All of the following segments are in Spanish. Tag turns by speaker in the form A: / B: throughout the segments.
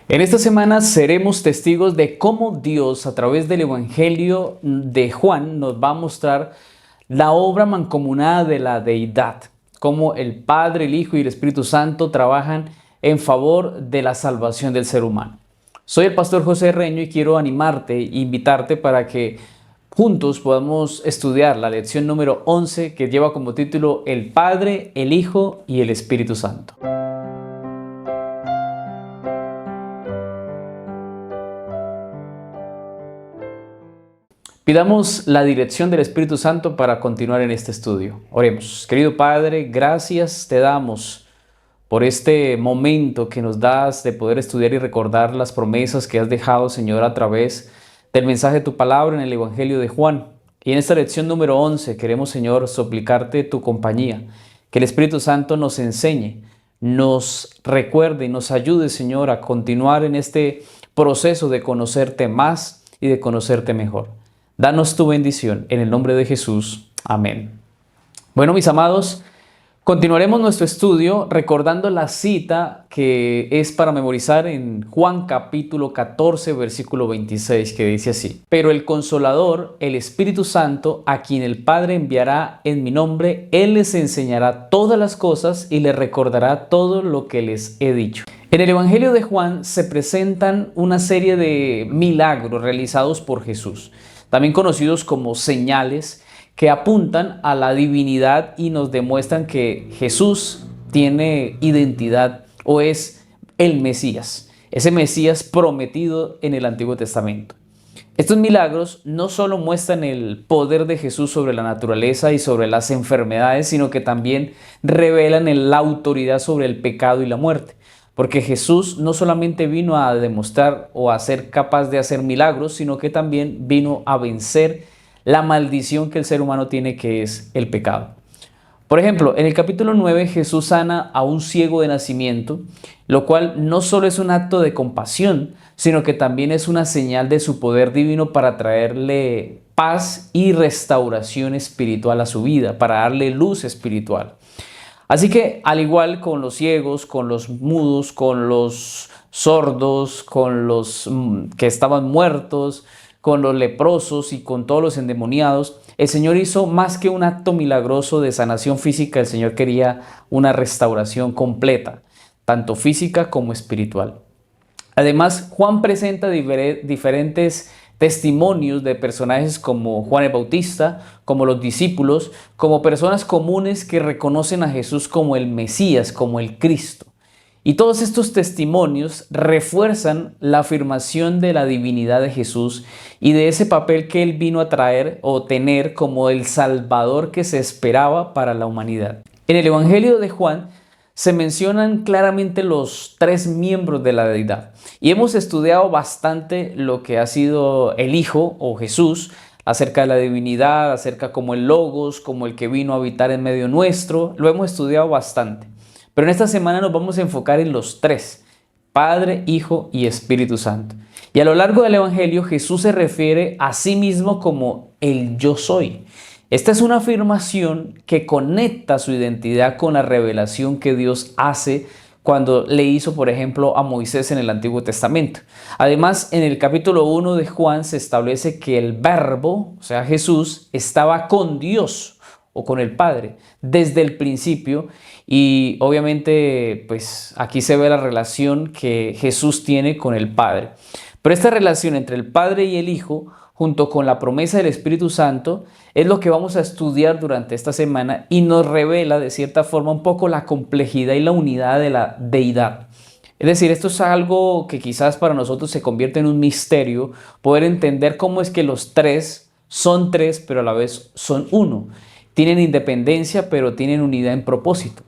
A: En esta semana seremos testigos de cómo Dios, a través del Evangelio de Juan, nos va a mostrar la obra mancomunada de la deidad, cómo el Padre, el Hijo y el Espíritu Santo trabajan en favor de la salvación del ser humano. Soy el pastor José Reño y quiero animarte e invitarte para que juntos podamos estudiar la lección número 11 que lleva como título El Padre, el Hijo y el Espíritu Santo. Pidamos la dirección del Espíritu Santo para continuar en este estudio. Oremos. Querido Padre, gracias te damos por este momento que nos das de poder estudiar y recordar las promesas que has dejado, Señor, a través del mensaje de tu palabra en el Evangelio de Juan. Y en esta lección número 11 queremos, Señor, suplicarte tu compañía, que el Espíritu Santo nos enseñe, nos recuerde y nos ayude, Señor, a continuar en este proceso de conocerte más y de conocerte mejor. Danos tu bendición en el nombre de Jesús. Amén. Bueno, mis amados, continuaremos nuestro estudio recordando la cita que es para memorizar en Juan capítulo 14, versículo 26, que dice así: Pero el Consolador, el Espíritu Santo, a quien el Padre enviará en mi nombre, Él les enseñará todas las cosas y les recordará todo lo que les he dicho. En el Evangelio de Juan se presentan una serie de milagros realizados por Jesús, también conocidos como señales, que apuntan a la divinidad y nos demuestran que Jesús tiene identidad o es el Mesías, ese Mesías prometido en el Antiguo Testamento. Estos milagros no solo muestran el poder de Jesús sobre la naturaleza y sobre las enfermedades, sino que también revelan la autoridad sobre el pecado y la muerte. Porque Jesús no solamente vino a demostrar o a ser capaz de hacer milagros, sino que también vino a vencer la maldición que el ser humano tiene, que es el pecado. Por ejemplo, en el capítulo 9 Jesús sana a un ciego de nacimiento, lo cual no solo es un acto de compasión, sino que también es una señal de su poder divino para traerle paz y restauración espiritual a su vida, para darle luz espiritual. Así que, al igual con los ciegos, con los mudos, con los sordos, con los que estaban muertos, con los leprosos y con todos los endemoniados, el Señor hizo más que un acto milagroso de sanación física. El Señor quería una restauración completa, tanto física como espiritual. Además, Juan presenta diferentes testimonios de personajes como Juan el Bautista, como los discípulos, como personas comunes que reconocen a Jesús como el Mesías, como el Cristo. Y todos estos testimonios refuerzan la afirmación de la divinidad de Jesús y de ese papel que Él vino a traer o tener como el Salvador que se esperaba para la humanidad. En el Evangelio de Juan se mencionan claramente los tres miembros de la deidad. Y hemos estudiado bastante lo que ha sido el Hijo o Jesús, acerca de la divinidad, acerca como el Logos, como el que vino a habitar en medio nuestro. Lo hemos estudiado bastante. Pero en esta semana nos vamos a enfocar en los tres: Padre, Hijo y Espíritu Santo. Y a lo largo del Evangelio Jesús se refiere a sí mismo como el Yo Soy. Esta es una afirmación que conecta su identidad con la revelación que Dios hace cuando le hizo, por ejemplo, a Moisés en el Antiguo Testamento. Además, en el capítulo 1 de Juan se establece que el Verbo, o sea Jesús, estaba con Dios o con el Padre desde el principio, y obviamente pues aquí se ve la relación que Jesús tiene con el Padre. Pero esta relación entre el Padre y el Hijo, junto con la promesa del Espíritu Santo, es lo que vamos a estudiar durante esta semana y nos revela de cierta forma un poco la complejidad y la unidad de la deidad. Es decir, esto es algo que quizás para nosotros se convierte en un misterio, poder entender cómo es que los tres son tres, pero a la vez son uno. Tienen independencia, pero tienen unidad en propósito.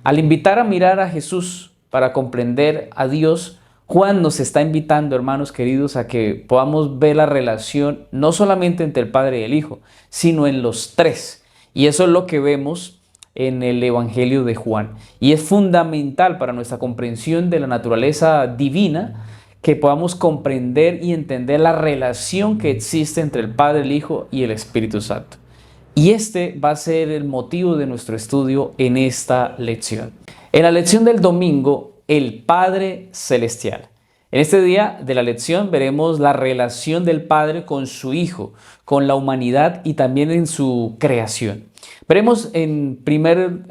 A: Al invitar a mirar a Jesús para comprender a Dios, Juan nos está invitando, hermanos queridos, a que podamos ver la relación no solamente entre el Padre y el Hijo, sino en los tres. Y eso es lo que vemos en el Evangelio de Juan. Y es fundamental para nuestra comprensión de la naturaleza divina que podamos comprender y entender la relación que existe entre el Padre, el Hijo y el Espíritu Santo. Y este va a ser el motivo de nuestro estudio en esta lección. En la lección del domingo, el Padre Celestial. En este día de la lección veremos la relación del Padre con su Hijo, con la humanidad y también en su creación. Veremos en primer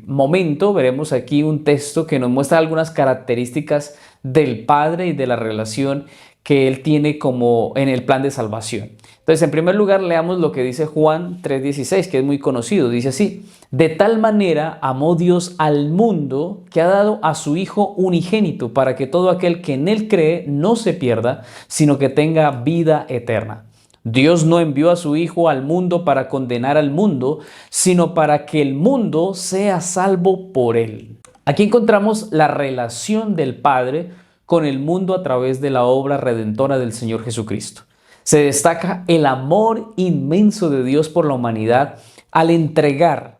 A: momento, veremos aquí un texto que nos muestra algunas características del Padre y de la relación que Él tiene como en el plan de salvación. Entonces, en primer lugar, leamos lo que dice Juan 3:16, que es muy conocido. Dice así: de tal manera amó Dios al mundo que ha dado a su Hijo unigénito para que todo aquel que en Él cree no se pierda, sino que tenga vida eterna. Dios no envió a su Hijo al mundo para condenar al mundo, sino para que el mundo sea salvo por Él. Aquí encontramos la relación del Padre con el mundo a través de la obra redentora del Señor Jesucristo. Se destaca el amor inmenso de Dios por la humanidad al entregar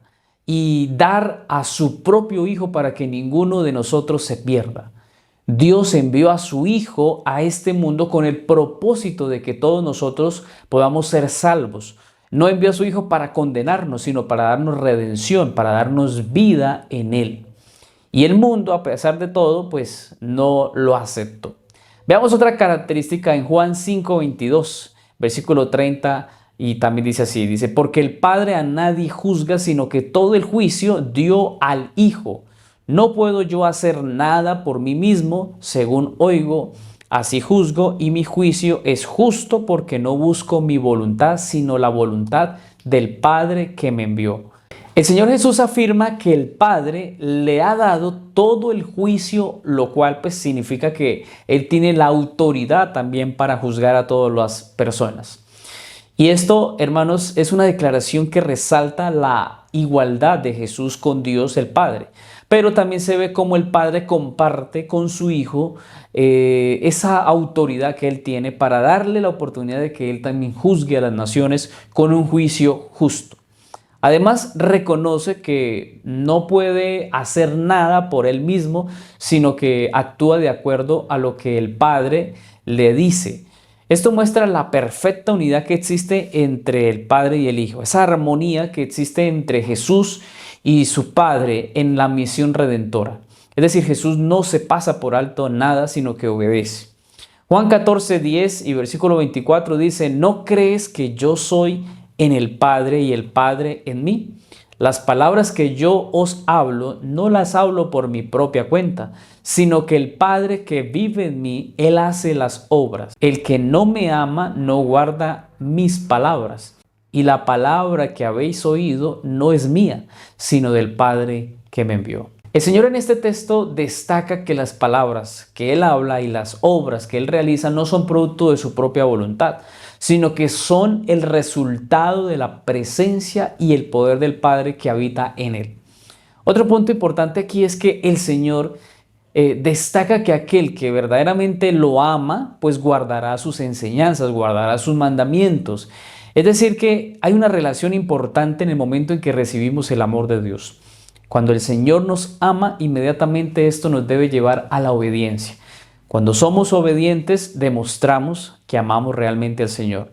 A: y dar a su propio Hijo para que ninguno de nosotros se pierda. Dios envió a su Hijo a este mundo con el propósito de que todos nosotros podamos ser salvos. No envió a su Hijo para condenarnos, sino para darnos redención, para darnos vida en Él. Y el mundo, a pesar de todo, pues no lo aceptó. Veamos otra característica en Juan 5:22, versículo 30, y también dice así, dice: porque el Padre a nadie juzga, sino que todo el juicio dio al Hijo. No puedo yo hacer nada por mí mismo, según oigo, así juzgo, y mi juicio es justo porque no busco mi voluntad, sino la voluntad del Padre que me envió. El Señor Jesús afirma que el Padre le ha dado todo el juicio, lo cual pues significa que Él tiene la autoridad también para juzgar a todas las personas. Y esto, hermanos, es una declaración que resalta la igualdad de Jesús con Dios el Padre. Pero también se ve cómo el Padre comparte con su Hijo esa autoridad que Él tiene para darle la oportunidad de que Él también juzgue a las naciones con un juicio justo. Además, reconoce que no puede hacer nada por él mismo, sino que actúa de acuerdo a lo que el Padre le dice. Esto muestra la perfecta unidad que existe entre el Padre y el Hijo, esa armonía que existe entre Jesús y su Padre en la misión redentora. Es decir, Jesús no se pasa por alto nada, sino que obedece. Juan 14:10 y versículo 24 dice: ¿no crees que yo soy en el Padre y el Padre en mí? Las palabras que yo os hablo, no las hablo por mi propia cuenta, sino que el Padre que vive en mí, Él hace las obras. El que no me ama no guarda mis palabras, y la palabra que habéis oído no es mía, sino del Padre que me envió. El Señor en este texto destaca que las palabras que Él habla y las obras que Él realiza no son producto de su propia voluntad, sino que son el resultado de la presencia y el poder del Padre que habita en Él. Otro punto importante aquí es que el Señor destaca que aquel que verdaderamente lo ama, pues guardará sus enseñanzas, guardará sus mandamientos. Es decir, que hay una relación importante en el momento en que recibimos el amor de Dios. Cuando el Señor nos ama, inmediatamente esto nos debe llevar a la obediencia. Cuando somos obedientes, demostramos que amamos realmente al Señor.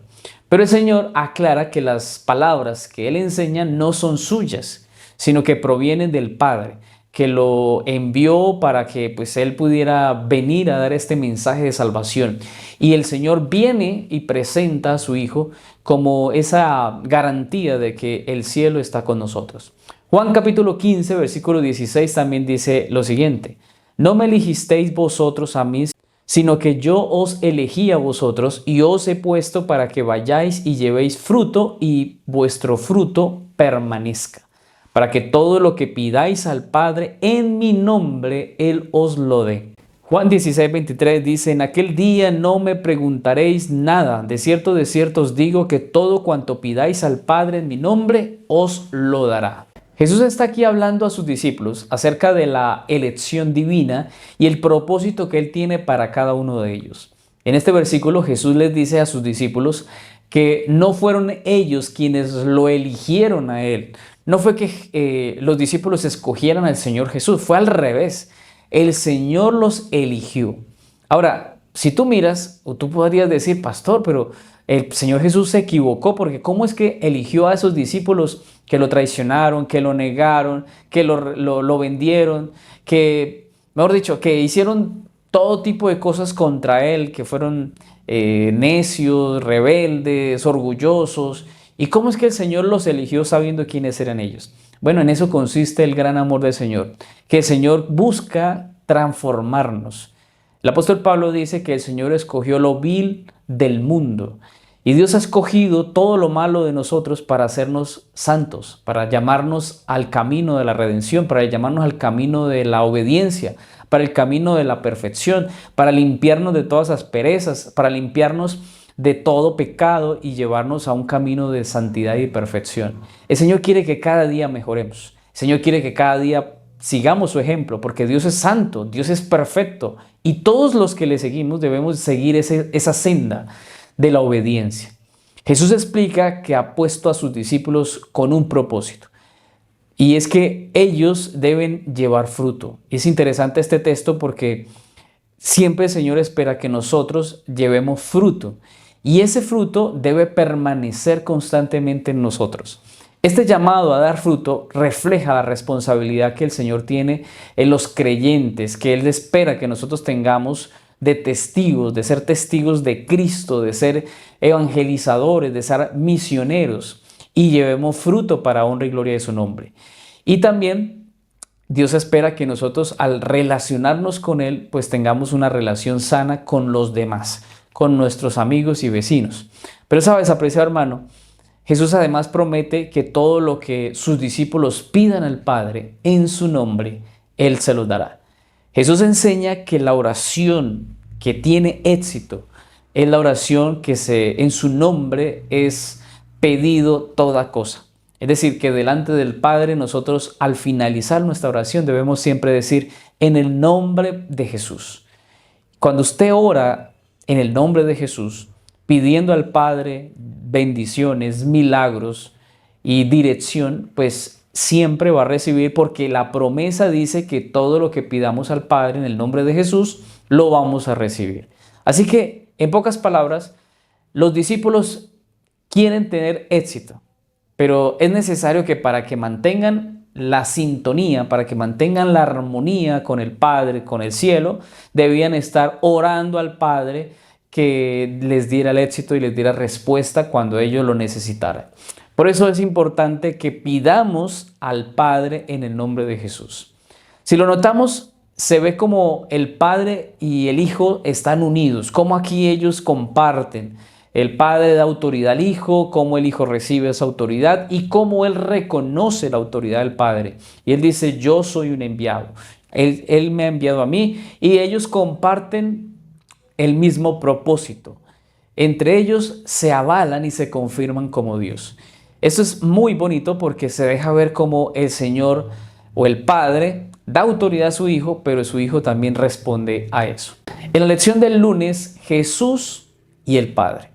A: Pero el Señor aclara que las palabras que Él enseña no son suyas, sino que provienen del Padre, que lo envió para que pues Él pudiera venir a dar este mensaje de salvación. Y el Señor viene y presenta a su Hijo como esa garantía de que el cielo está con nosotros. Juan capítulo 15, versículo 16 también dice lo siguiente: no me elegisteis vosotros a mí, sino que yo os elegí a vosotros y os he puesto para que vayáis y llevéis fruto y vuestro fruto permanezca, para que todo lo que pidáis al Padre en mi nombre, Él os lo dé. Juan 16:23 dice: en aquel día no me preguntaréis nada, de cierto os digo que todo cuanto pidáis al Padre en mi nombre, os lo dará. Jesús está aquí hablando a sus discípulos acerca de la elección divina y el propósito que Él tiene para cada uno de ellos. En este versículo Jesús les dice a sus discípulos que no fueron ellos quienes lo eligieron a Él. No fue que los discípulos escogieran al Señor Jesús, fue al revés. El Señor los eligió. Ahora, si tú miras, o tú podrías decir: pastor, pero el Señor Jesús se equivocó, porque ¿cómo es que eligió a esos discípulos que lo traicionaron, que lo negaron, que lo vendieron, que, mejor dicho, que hicieron todo tipo de cosas contra él, que fueron necios, rebeldes, orgullosos. ¿Y cómo es que el Señor los eligió sabiendo quiénes eran ellos? Bueno, en eso consiste el gran amor del Señor, que el Señor busca transformarnos. El apóstol Pablo dice que el Señor escogió lo vil del mundo y Dios ha escogido todo lo malo de nosotros para hacernos santos, para llamarnos al camino de la redención, para llamarnos al camino de la obediencia, para el camino de la perfección, para limpiarnos de todas asperezas, para limpiarnos de todo pecado y llevarnos a un camino de santidad y perfección. El Señor quiere que cada día mejoremos. El Señor quiere que cada día sigamos su ejemplo, porque Dios es santo, Dios es perfecto y todos los que le seguimos debemos seguir esa senda de la obediencia. Jesús explica que ha puesto a sus discípulos con un propósito y es que ellos deben llevar fruto. Es interesante este texto porque siempre el Señor espera que nosotros llevemos fruto y ese fruto debe permanecer constantemente en nosotros. Este llamado a dar fruto refleja la responsabilidad que el Señor tiene en los creyentes, que Él espera que nosotros tengamos de testigos, de ser testigos de Cristo, de ser evangelizadores, de ser misioneros y llevemos fruto para honra y gloria de su nombre. Y también Dios espera que nosotros al relacionarnos con Él, pues tengamos una relación sana con los demás, con nuestros amigos y vecinos. Pero sabes, apreciado hermano, Jesús además promete que todo lo que sus discípulos pidan al Padre en su nombre, Él se los dará. Jesús enseña que la oración que tiene éxito es la oración que en su nombre es pedido toda cosa. Es decir, que delante del Padre nosotros al finalizar nuestra oración debemos siempre decir en el nombre de Jesús. Cuando usted ora en el nombre de Jesús, pidiendo al Padre bendiciones, milagros y dirección, pues siempre va a recibir porque la promesa dice que todo lo que pidamos al Padre en el nombre de Jesús, lo vamos a recibir. Así que, en pocas palabras, los discípulos quieren tener éxito, pero es necesario que para que mantengan la sintonía, para que mantengan la armonía con el Padre, con el cielo, debían estar orando al Padre que les diera el éxito y les diera respuesta cuando ellos lo necesitaran. Por eso es importante que pidamos al Padre en el nombre de Jesús. Si lo notamos, se ve como el Padre y el Hijo están unidos, como aquí ellos comparten. El Padre da autoridad al Hijo, cómo el Hijo recibe esa autoridad y cómo Él reconoce la autoridad del Padre. Y Él dice, yo soy un enviado. Él me ha enviado a mí y ellos comparten el mismo propósito. Entre ellos se avalan y se confirman como Dios. Eso es muy bonito porque se deja ver cómo el Señor o el Padre da autoridad a su Hijo, pero su Hijo también responde a eso. En la lección del lunes, Jesús y el Padre.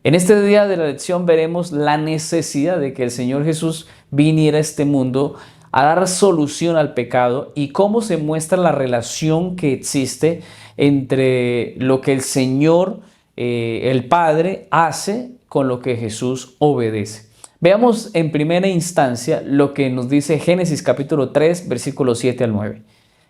A: En este día de la lección veremos la necesidad de que el Señor Jesús viniera a este mundo a dar solución al pecado y cómo se muestra la relación que existe entre lo que el Señor, el Padre, hace con lo que Jesús obedece. Veamos en primera instancia lo que nos dice Génesis capítulo 3, versículos 7 al 9.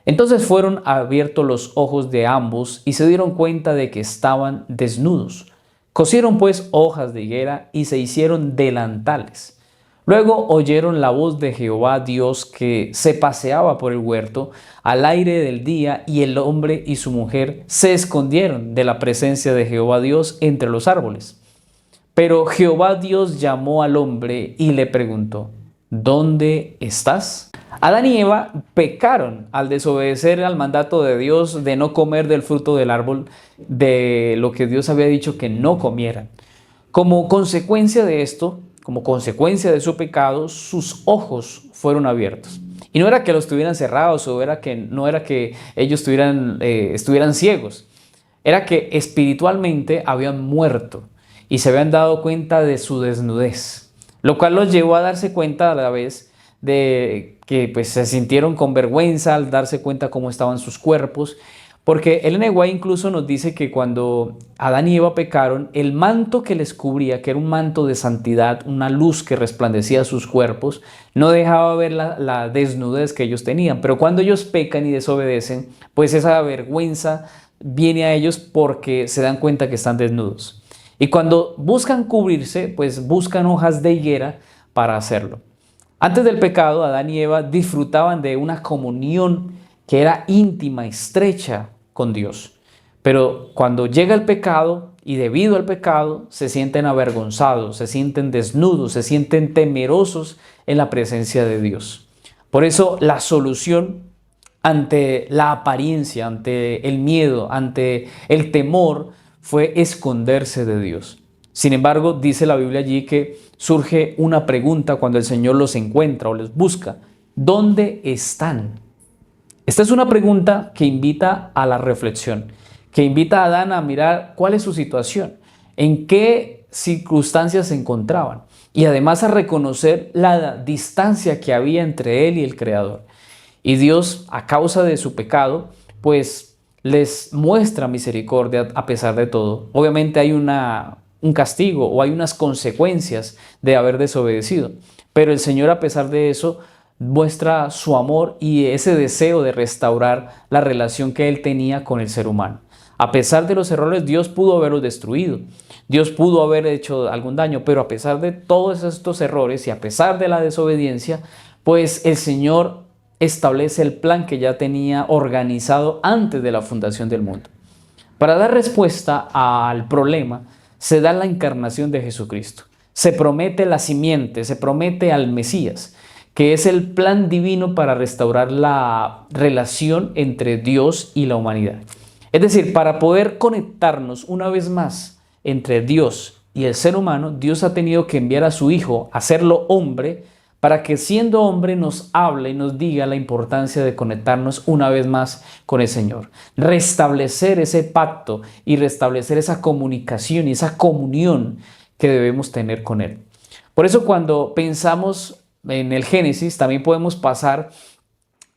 A: Entonces fueron abiertos los ojos de ambos y se dieron cuenta de que estaban desnudos. Cosieron pues hojas de higuera y se hicieron delantales. Luego oyeron la voz de Jehová Dios que se paseaba por el huerto al aire del día y el hombre y su mujer se escondieron de la presencia de Jehová Dios entre los árboles. Pero Jehová Dios llamó al hombre y le preguntó, ¿dónde estás? Adán y Eva pecaron al desobedecer al mandato de Dios de no comer del fruto del árbol de lo que Dios había dicho que no comieran. Como consecuencia de esto, como consecuencia de su pecado, sus ojos fueron abiertos. Y no era que los tuvieran cerrados o no era que ellos estuvieran ciegos. Era que espiritualmente habían muerto y se habían dado cuenta de su desnudez. Lo cual los llevó a darse cuenta a la vez de que pues, se sintieron con vergüenza al darse cuenta cómo estaban sus cuerpos. Porque Ellen G. White incluso nos dice que cuando Adán y Eva pecaron, el manto que les cubría, que era un manto de santidad, una luz que resplandecía sus cuerpos, no dejaba ver la desnudez que ellos tenían. Pero cuando ellos pecan y desobedecen, pues esa vergüenza viene a ellos porque se dan cuenta que están desnudos. Y cuando buscan cubrirse, pues buscan hojas de higuera para hacerlo. Antes del pecado, Adán y Eva disfrutaban de una comunión que era íntima, estrecha con Dios. Pero cuando llega el pecado y debido al pecado se sienten avergonzados, se sienten desnudos, se sienten temerosos en la presencia de Dios. Por eso la solución ante la apariencia, ante el miedo, ante el temor, fue esconderse de Dios. Sin embargo, dice la Biblia allí que surge una pregunta cuando el Señor los encuentra o los busca. ¿Dónde están? Esta es una pregunta que invita a la reflexión, que invita a Adán a mirar cuál es su situación, en qué circunstancias se encontraban y además a reconocer la distancia que había entre él y el Creador. Y Dios, a causa de su pecado, pues les muestra misericordia a pesar de todo. Obviamente hay un castigo o hay unas consecuencias de haber desobedecido, pero el Señor, a pesar de eso, muestra su amor y ese deseo de restaurar la relación que él tenía con el ser humano. A pesar de los errores, Dios pudo haberlos destruido, Dios pudo haber hecho algún daño, pero a pesar de todos estos errores y a pesar de la desobediencia, pues el Señor establece el plan que ya tenía organizado antes de la fundación del mundo. Para dar respuesta al problema, se da la encarnación de Jesucristo. Se promete la simiente, se promete al Mesías, que es el plan divino para restaurar la relación entre Dios y la humanidad. Es decir, para poder conectarnos una vez más entre Dios y el ser humano, Dios ha tenido que enviar a su Hijo, hacerlo hombre, para que siendo hombre nos hable y nos diga la importancia de conectarnos una vez más con el Señor. Restablecer ese pacto y restablecer esa comunicación y esa comunión que debemos tener con Él. Por eso cuando pensamos en el Génesis, también podemos pasar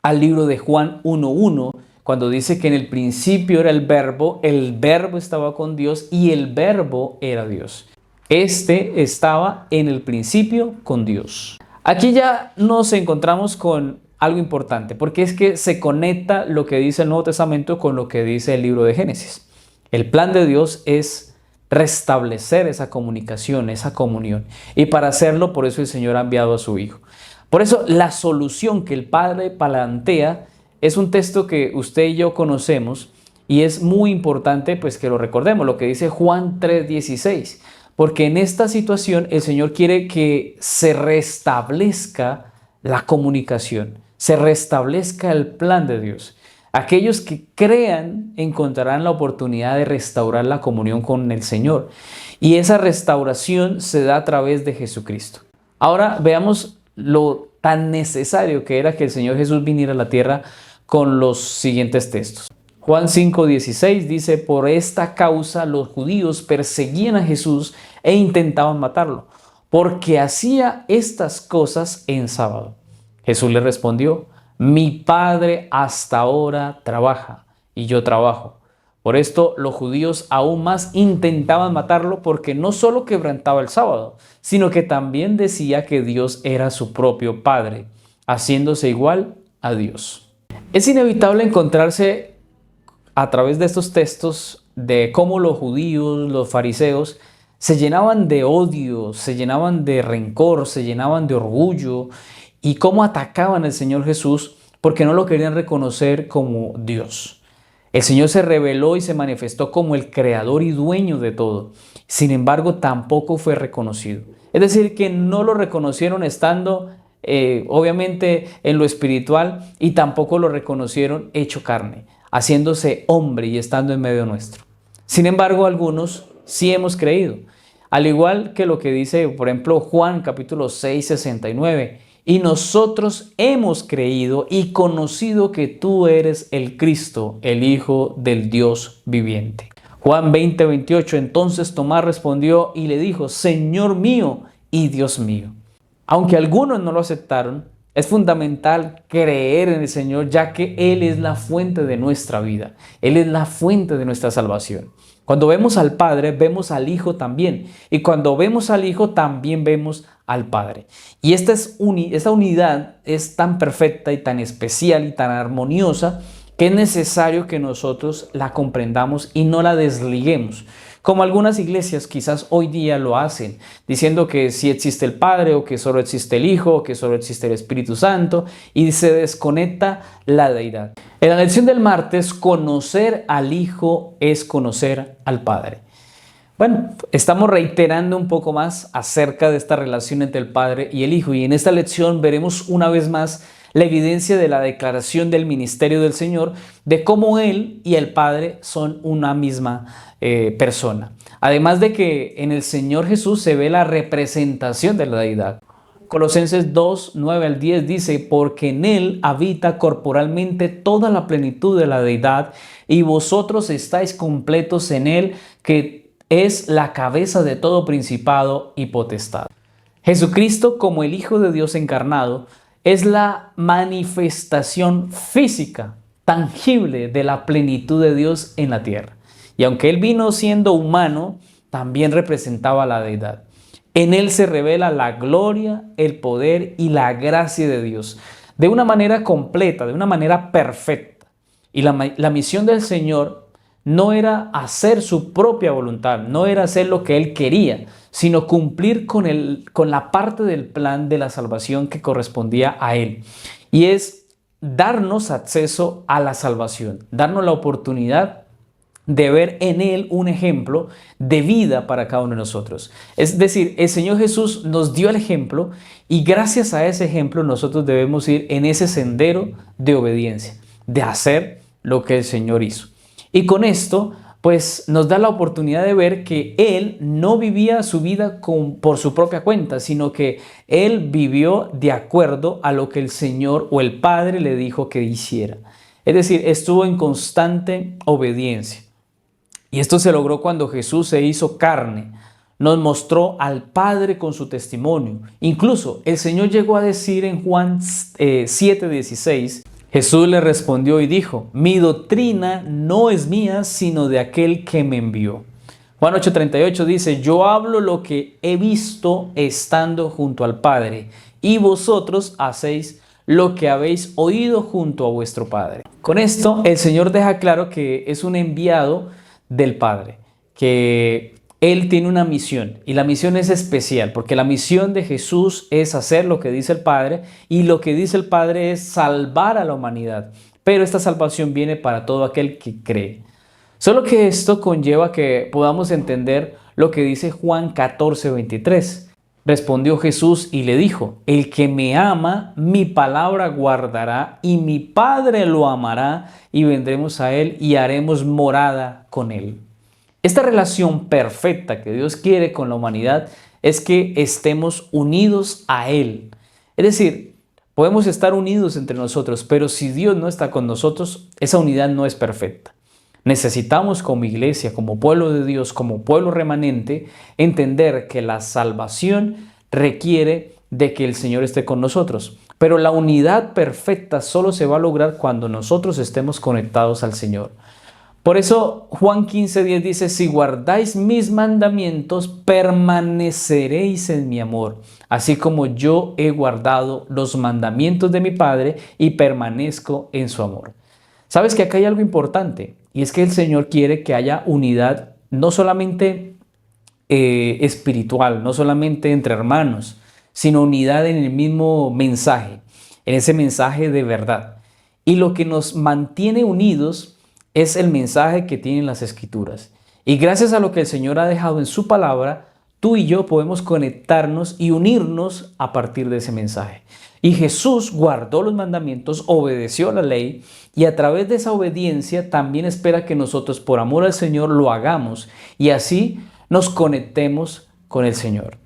A: al libro de Juan 1:1, cuando dice que en el principio era el verbo estaba con Dios y el verbo era Dios. Este estaba en el principio con Dios. Aquí ya nos encontramos con algo importante, porque es que se conecta lo que dice el Nuevo Testamento con lo que dice el libro de Génesis. El plan de Dios es restablecer esa comunicación, esa comunión. Y para hacerlo, por eso el Señor ha enviado a su Hijo. Por eso la solución que el Padre plantea es un texto que usted y yo conocemos y es muy importante pues que lo recordemos, lo que dice Juan 3:16. Porque en esta situación el Señor quiere que se restablezca la comunicación, se restablezca el plan de Dios. Aquellos que crean encontrarán la oportunidad de restaurar la comunión con el Señor. Y esa restauración se da a través de Jesucristo. Ahora veamos lo tan necesario que era que el Señor Jesús viniera a la tierra con los siguientes textos. Juan 5:16 dice, por esta causa los judíos perseguían a Jesús e intentaban matarlo, porque hacía estas cosas en sábado. Jesús le respondió, mi Padre hasta ahora trabaja y yo trabajo. Por esto los judíos aún más intentaban matarlo porque no solo quebrantaba el sábado, sino que también decía que Dios era su propio Padre, haciéndose igual a Dios. Es inevitable encontrarse a través de estos textos de cómo los judíos, los fariseos, se llenaban de odio, se llenaban de rencor, se llenaban de orgullo y cómo atacaban al Señor Jesús porque no lo querían reconocer como Dios. El Señor se reveló y se manifestó como el creador y dueño de todo. Sin embargo, tampoco fue reconocido. Es decir, que no lo reconocieron estando obviamente en lo espiritual y tampoco lo reconocieron hecho carne, haciéndose hombre y estando en medio nuestro. Sin embargo, algunos sí hemos creído, al igual que lo que dice, por ejemplo, Juan capítulo 6:69, y nosotros hemos creído y conocido que tú eres el Cristo, el Hijo del Dios viviente. Juan 20:28, entonces Tomás respondió y le dijo, Señor mío y Dios mío. Aunque algunos no lo aceptaron, es fundamental creer en el Señor, ya que Él es la fuente de nuestra vida. Él es la fuente de nuestra salvación. Cuando vemos al Padre, vemos al Hijo también. Y cuando vemos al Hijo, también vemos al Padre. Y esta unidad es tan perfecta y tan especial y tan armoniosa que es necesario que nosotros la comprendamos y no la desliguemos, como algunas iglesias quizás hoy día lo hacen, diciendo que sí existe el Padre o que solo existe el Hijo o que solo existe el Espíritu Santo, y se desconecta la deidad. En la lección del martes, conocer al Hijo es conocer al Padre. Bueno, estamos reiterando un poco más acerca de esta relación entre el Padre y el Hijo, y en esta lección veremos una vez más la evidencia de la declaración del ministerio del Señor, de cómo Él y el Padre son una misma persona. Además de que en el Señor Jesús se ve la representación de la deidad. Colosenses 2, 9 al 10 dice, porque en Él habita corporalmente toda la plenitud de la deidad, y vosotros estáis completos en Él, que es la cabeza de todo principado y potestad. Jesucristo, como el Hijo de Dios encarnado, es la manifestación física, tangible de la plenitud de Dios en la tierra. Y aunque Él vino siendo humano, también representaba la deidad. En Él se revela la gloria, el poder y la gracia de Dios de una manera completa, de una manera perfecta. Y la misión del Señor no era hacer su propia voluntad, no era hacer lo que Él quería, sino cumplir con la parte del plan de la salvación que correspondía a Él. Y es darnos acceso a la salvación, darnos la oportunidad de ver en Él un ejemplo de vida para cada uno de nosotros. Es decir, el Señor Jesús nos dio el ejemplo y gracias a ese ejemplo nosotros debemos ir en ese sendero de obediencia, de hacer lo que el Señor hizo. Y con esto, pues nos da la oportunidad de ver que Él no vivía su vida por su propia cuenta, sino que Él vivió de acuerdo a lo que el Señor o el Padre le dijo que hiciera. Es decir, estuvo en constante obediencia. Y esto se logró cuando Jesús se hizo carne. Nos mostró al Padre con su testimonio. Incluso el Señor llegó a decir en Juan 7:16, Jesús le respondió y dijo, mi doctrina no es mía, sino de aquel que me envió. Juan 8:38 dice, yo hablo lo que he visto estando junto al Padre, y vosotros hacéis lo que habéis oído junto a vuestro Padre. Con esto, el Señor deja claro que es un enviado del Padre, que Él tiene una misión y la misión es especial porque la misión de Jesús es hacer lo que dice el Padre y lo que dice el Padre es salvar a la humanidad, pero esta salvación viene para todo aquel que cree. Solo que esto conlleva que podamos entender lo que dice Juan 14:23. Respondió Jesús y le dijo, el que me ama, mi palabra guardará y mi Padre lo amará y vendremos a él y haremos morada con él. Esta relación perfecta que Dios quiere con la humanidad es que estemos unidos a Él. Es decir, podemos estar unidos entre nosotros, pero si Dios no está con nosotros, esa unidad no es perfecta. Necesitamos como iglesia, como pueblo de Dios, como pueblo remanente, entender que la salvación requiere de que el Señor esté con nosotros. Pero la unidad perfecta solo se va a lograr cuando nosotros estemos conectados al Señor. Por eso Juan 15:10 dice, si guardáis mis mandamientos, permaneceréis en mi amor, así como yo he guardado los mandamientos de mi Padre y permanezco en su amor. Sabes que acá hay algo importante y es que el Señor quiere que haya unidad no solamente espiritual, no solamente entre hermanos, sino unidad en el mismo mensaje, en ese mensaje de verdad. Y lo que nos mantiene unidos es el mensaje que tienen las Escrituras. Y gracias a lo que el Señor ha dejado en su palabra, tú y yo podemos conectarnos y unirnos a partir de ese mensaje. Y Jesús guardó los mandamientos, obedeció la ley y a través de esa obediencia también espera que nosotros por amor al Señor lo hagamos y así nos conectemos con el Señor.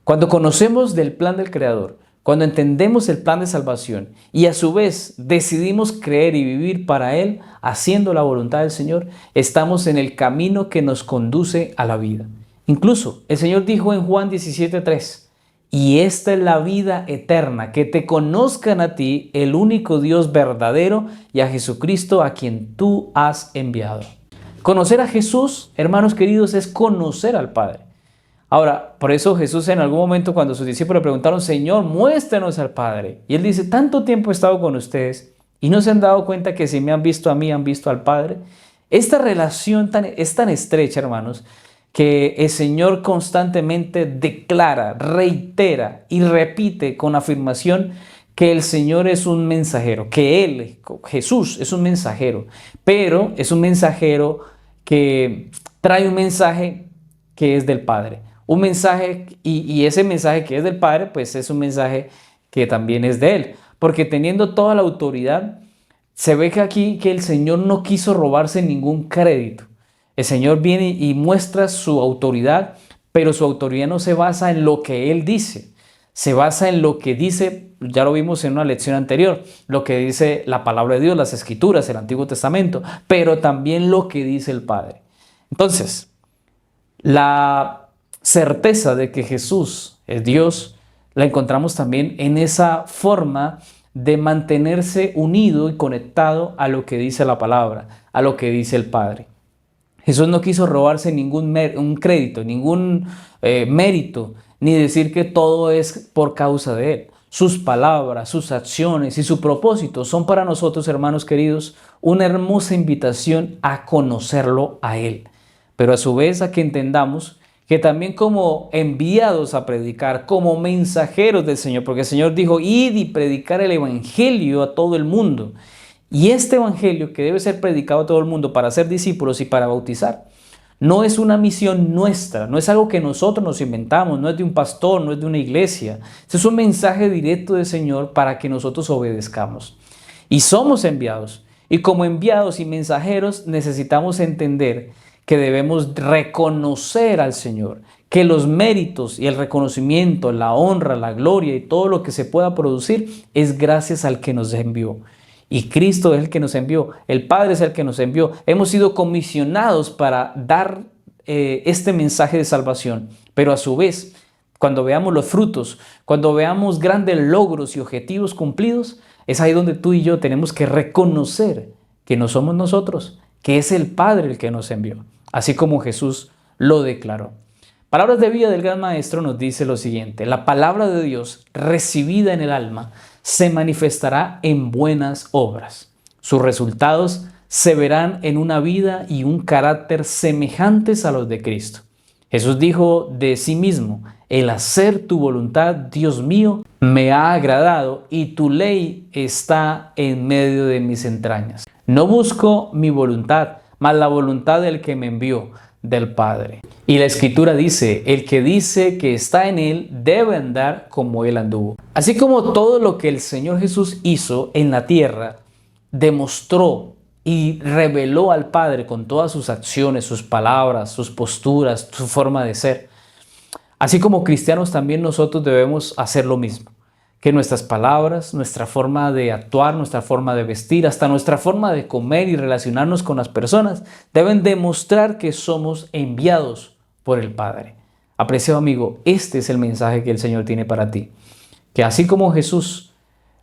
A: Cuando conocemos del plan del Creador, cuando entendemos el plan de salvación y a su vez decidimos creer y vivir para Él, haciendo la voluntad del Señor, estamos en el camino que nos conduce a la vida. Incluso el Señor dijo en Juan 17:3, y esta es la vida eterna, que te conozcan a ti, el único Dios verdadero, y a Jesucristo a quien tú has enviado. Conocer a Jesús, hermanos queridos, es conocer al Padre. Ahora, por eso Jesús en algún momento cuando sus discípulos le preguntaron, Señor, muéstranos al Padre. Y Él dice, tanto tiempo he estado con ustedes y no se han dado cuenta que si me han visto a mí, han visto al Padre. Esta relación es tan estrecha, hermanos, que el Señor constantemente declara, reitera y repite con afirmación que el Señor es un mensajero, que Él, Jesús, es un mensajero, pero es un mensajero que trae un mensaje que es del Padre. Un mensaje, y ese mensaje que es del Padre, pues es un mensaje que también es de Él. Porque teniendo toda la autoridad, se ve que aquí que el Señor no quiso robarse ningún crédito. El Señor viene y muestra su autoridad, pero su autoridad no se basa en lo que Él dice. Se basa en lo que dice, ya lo vimos en una lección anterior, lo que dice la palabra de Dios, las Escrituras, el Antiguo Testamento, pero también lo que dice el Padre. Entonces, la certeza de que Jesús es Dios la encontramos también en esa forma de mantenerse unido y conectado a lo que dice la palabra, a lo que dice el Padre. Jesús no quiso robarse ningún crédito, ningún mérito, ni decir que todo es por causa de Él. Sus palabras, sus acciones y su propósito son para nosotros, hermanos queridos, una hermosa invitación a conocerlo a Él. Pero a su vez a que entendamos que también como enviados a predicar, como mensajeros del Señor, porque el Señor dijo, id y predicar el evangelio a todo el mundo. Y este evangelio que debe ser predicado a todo el mundo para ser discípulos y para bautizar, no es una misión nuestra, no es algo que nosotros nos inventamos, no es de un pastor, no es de una iglesia. Este es un mensaje directo del Señor para que nosotros obedezcamos. Y somos enviados. Y como enviados y mensajeros necesitamos entender que debemos reconocer al Señor, que los méritos y el reconocimiento, la honra, la gloria y todo lo que se pueda producir es gracias al que nos envió. Y Cristo es el que nos envió, el Padre es el que nos envió. Hemos sido comisionados para dar este mensaje de salvación, pero a su vez, cuando veamos los frutos, cuando veamos grandes logros y objetivos cumplidos, es ahí donde tú y yo tenemos que reconocer que no somos nosotros, que es el Padre el que nos envió, así como Jesús lo declaró. Palabras de vida del Gran Maestro nos dice lo siguiente: la palabra de Dios recibida en el alma se manifestará en buenas obras. Sus resultados se verán en una vida y un carácter semejantes a los de Cristo. Jesús dijo de sí mismo: el hacer tu voluntad, Dios mío, me ha agradado y tu ley está en medio de mis entrañas. No busco mi voluntad, mas la voluntad del que me envió, del Padre. Y la Escritura dice: el que dice que está en Él debe andar como Él anduvo. Así como todo lo que el Señor Jesús hizo en la tierra, demostró y reveló al Padre con todas sus acciones, sus palabras, sus posturas, su forma de ser. Así como cristianos también nosotros debemos hacer lo mismo. Que nuestras palabras, nuestra forma de actuar, nuestra forma de vestir, hasta nuestra forma de comer y relacionarnos con las personas deben demostrar que somos enviados por el Padre. Apreciado amigo, este es el mensaje que el Señor tiene para ti. Que así como Jesús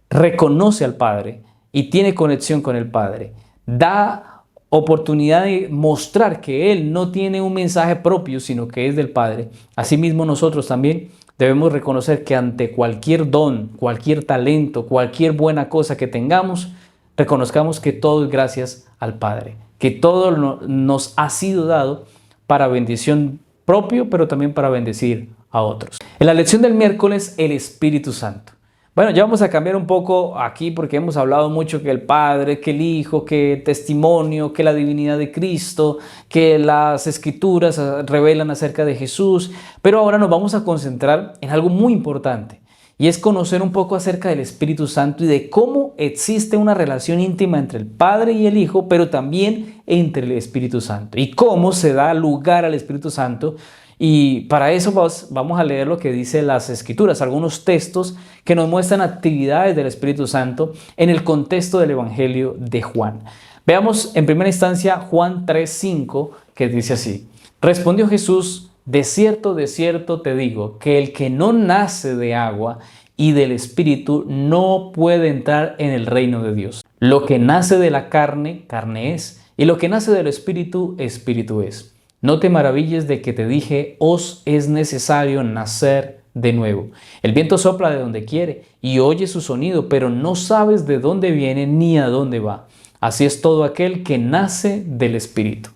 A: reconoce al Padre y tiene conexión con el Padre, da oportunidad de mostrar que Él no tiene un mensaje propio, sino que es del Padre. Asimismo nosotros también debemos reconocer que ante cualquier don, cualquier talento, cualquier buena cosa que tengamos, reconozcamos que todo es gracias al Padre, que todo nos ha sido dado para bendición propio, pero también para bendecir a otros. En la lección del miércoles, el Espíritu Santo. Bueno, ya vamos a cambiar un poco aquí porque hemos hablado mucho que el Padre, que el Hijo, que el testimonio, que la divinidad de Cristo, que las Escrituras revelan acerca de Jesús, pero ahora nos vamos a concentrar en algo muy importante y es conocer un poco acerca del Espíritu Santo y de cómo existe una relación íntima entre el Padre y el Hijo, pero también entre el Espíritu Santo y cómo se da lugar al Espíritu Santo. Y para eso vamos a leer lo que dice las Escrituras, algunos textos que nos muestran actividades del Espíritu Santo en el contexto del Evangelio de Juan. Veamos en primera instancia Juan 3:5, que dice así: respondió Jesús: de cierto te digo, que el que no nace de agua y del Espíritu no puede entrar en el reino de Dios. Lo que nace de la carne, carne es, y lo que nace del Espíritu, Espíritu es. No te maravilles de que te dije, os es necesario nacer de nuevo. El viento sopla de donde quiere y oye su sonido, pero no sabes de dónde viene ni a dónde va. Así es todo aquel que nace del Espíritu.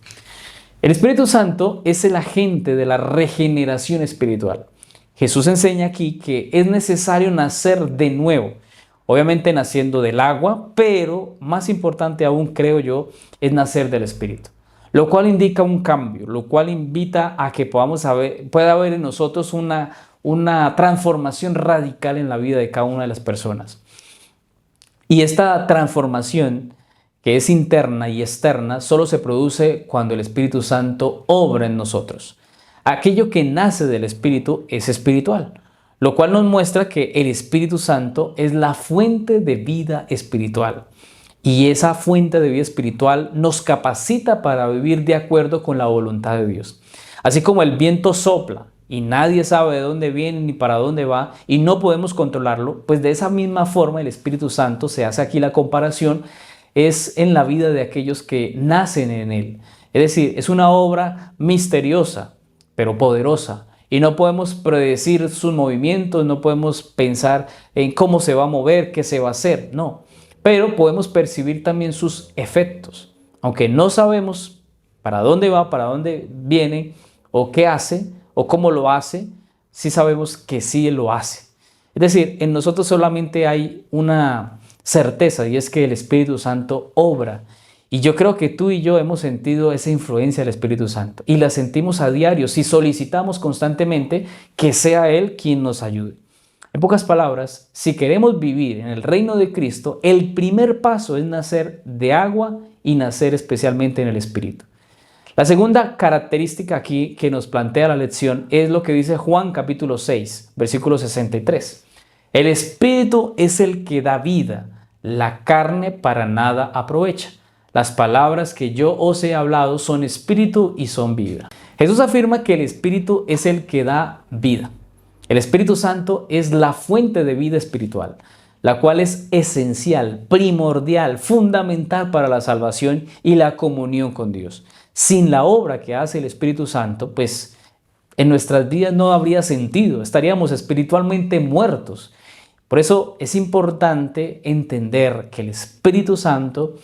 A: El Espíritu Santo es el agente de la regeneración espiritual. Jesús enseña aquí que es necesario nacer de nuevo. Obviamente naciendo del agua, pero más importante aún, creo yo, es nacer del Espíritu. Lo cual indica un cambio, lo cual invita a que pueda haber en nosotros una transformación radical en la vida de cada una de las personas. Y esta transformación, que es interna y externa, solo se produce cuando el Espíritu Santo obra en nosotros. Aquello que nace del Espíritu es espiritual, lo cual nos muestra que el Espíritu Santo es la fuente de vida espiritual. Y esa fuente de vida espiritual nos capacita para vivir de acuerdo con la voluntad de Dios. Así como el viento sopla y nadie sabe de dónde viene ni para dónde va y no podemos controlarlo, pues de esa misma forma el Espíritu Santo, se hace aquí la comparación, es en la vida de aquellos que nacen en Él. Es decir, es una obra misteriosa, pero poderosa. Y no podemos predecir sus movimientos, no podemos pensar en cómo se va a mover, qué se va a hacer, no. Pero podemos percibir también sus efectos. Aunque no sabemos para dónde va, para dónde viene, o qué hace, o cómo lo hace, sí sabemos que sí lo hace. Es decir, en nosotros solamente hay una certeza, y es que el Espíritu Santo obra. Y yo creo que tú y yo hemos sentido esa influencia del Espíritu Santo y la sentimos a diario si solicitamos constantemente que sea Él quien nos ayude. En pocas palabras, si queremos vivir en el reino de Cristo, el primer paso es nacer de agua y nacer especialmente en el Espíritu. La segunda característica aquí que nos plantea la lección es lo que dice Juan capítulo 6, versículo 63. El Espíritu es el que da vida, la carne para nada aprovecha. Las palabras que yo os he hablado son espíritu y son vida. Jesús afirma que el Espíritu es el que da vida. El Espíritu Santo es la fuente de vida espiritual, la cual es esencial, primordial, fundamental para la salvación y la comunión con Dios. Sin la obra que hace el Espíritu Santo, pues en nuestras vidas no habría sentido, estaríamos espiritualmente muertos. Por eso es importante entender que el Espíritu Santo,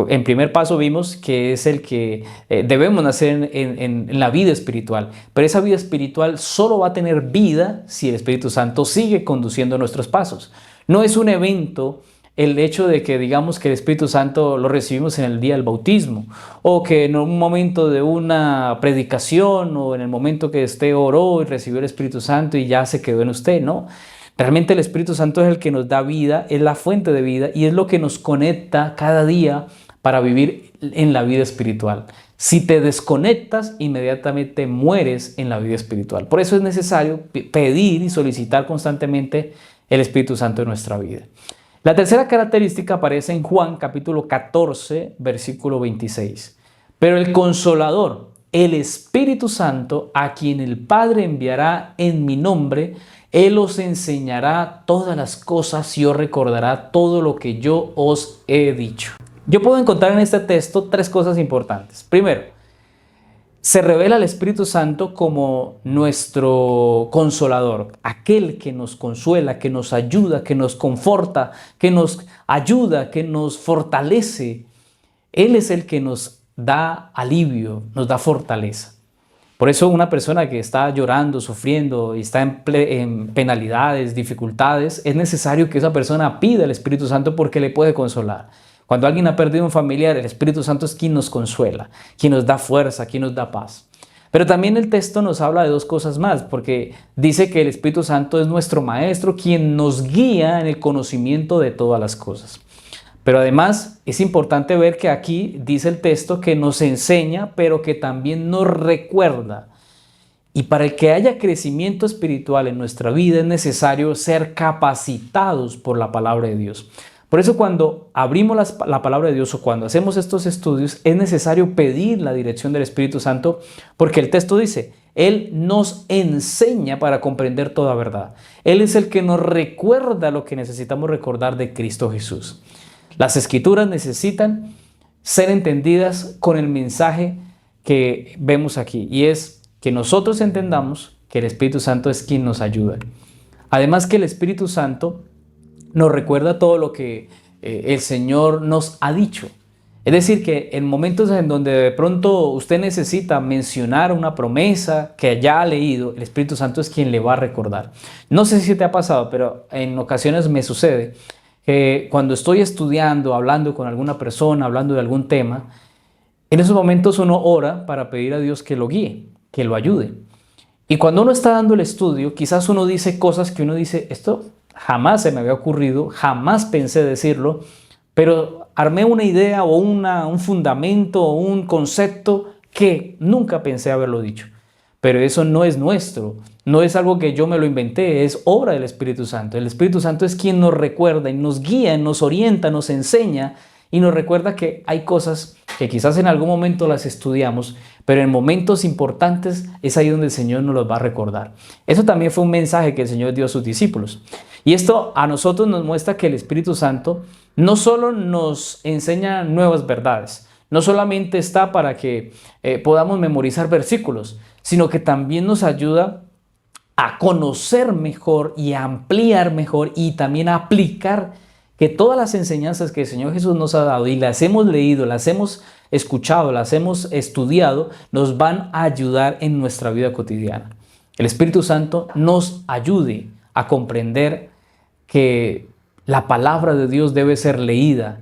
A: en primer paso vimos que es el que debemos nacer en la vida espiritual, pero esa vida espiritual solo va a tener vida si el Espíritu Santo sigue conduciendo nuestros pasos. No es un evento el hecho de que digamos que el Espíritu Santo lo recibimos en el día del bautismo, o que en un momento de una predicación o en el momento que usted oró y recibió el Espíritu Santo y ya se quedó en usted, ¿no? Realmente el Espíritu Santo es el que nos da vida, es la fuente de vida y es lo que nos conecta cada día para vivir en la vida espiritual. Si te desconectas, inmediatamente mueres en la vida espiritual. Por eso es necesario pedir y solicitar constantemente el Espíritu Santo en nuestra vida. La tercera característica aparece en Juan capítulo 14, versículo 26. Pero el Consolador, el Espíritu Santo, a quien el Padre enviará en mi nombre, Él os enseñará todas las cosas y os recordará todo lo que yo os he dicho. Yo puedo encontrar en este texto tres cosas importantes. Primero, se revela el Espíritu Santo como nuestro consolador, aquel que nos consuela, que nos ayuda, que nos conforta, que nos ayuda, que nos fortalece. Él es el que nos da alivio, nos da fortaleza. Por eso una persona que está llorando, sufriendo y está en penalidades, dificultades, es necesario que esa persona pida al Espíritu Santo porque le puede consolar. Cuando alguien ha perdido un familiar, el Espíritu Santo es quien nos consuela, quien nos da fuerza, quien nos da paz. Pero también el texto nos habla de dos cosas más, porque dice que el Espíritu Santo es nuestro Maestro, quien nos guía en el conocimiento de todas las cosas. Pero además es importante ver que aquí dice el texto que nos enseña, pero que también nos recuerda. Y para el que haya crecimiento espiritual en nuestra vida es necesario ser capacitados por la palabra de Dios. Por eso cuando abrimos la palabra de Dios o cuando hacemos estos estudios es necesario pedir la dirección del Espíritu Santo porque el texto dice, Él nos enseña para comprender toda verdad. Él es el que nos recuerda lo que necesitamos recordar de Cristo Jesús. Las Escrituras necesitan ser entendidas con el mensaje que vemos aquí y es que nosotros entendamos que el Espíritu Santo es quien nos ayuda. Además que el Espíritu Santo nos recuerda todo lo que el Señor nos ha dicho. Es decir, que en momentos en donde de pronto usted necesita mencionar una promesa que ya ha leído, el Espíritu Santo es quien le va a recordar. No sé si te ha pasado, pero en ocasiones me sucede que cuando estoy estudiando, hablando con alguna persona, hablando de algún tema, en esos momentos uno ora para pedir a Dios que lo guíe, que lo ayude. Y cuando uno está dando el estudio, quizás uno dice cosas que uno dice, esto jamás se me había ocurrido, jamás pensé decirlo, pero armé una idea o un fundamento o un concepto que nunca pensé haberlo dicho. Pero eso no es nuestro, no es algo que yo me lo inventé, es obra del Espíritu Santo. El Espíritu Santo es quien nos recuerda y nos guía, nos orienta, nos enseña y nos recuerda que hay cosas que quizás en algún momento las estudiamos, pero en momentos importantes es ahí donde el Señor nos los va a recordar. Eso también fue un mensaje que el Señor dio a sus discípulos. Y esto a nosotros nos muestra que el Espíritu Santo no solo nos enseña nuevas verdades, no solamente está para que podamos memorizar versículos, sino que también nos ayuda a conocer mejor y a ampliar mejor y también a aplicar que todas las enseñanzas que el Señor Jesús nos ha dado y las hemos leído, las hemos escuchado, las hemos estudiado, nos van a ayudar en nuestra vida cotidiana. El Espíritu Santo nos ayude a comprender que la palabra de Dios debe ser leída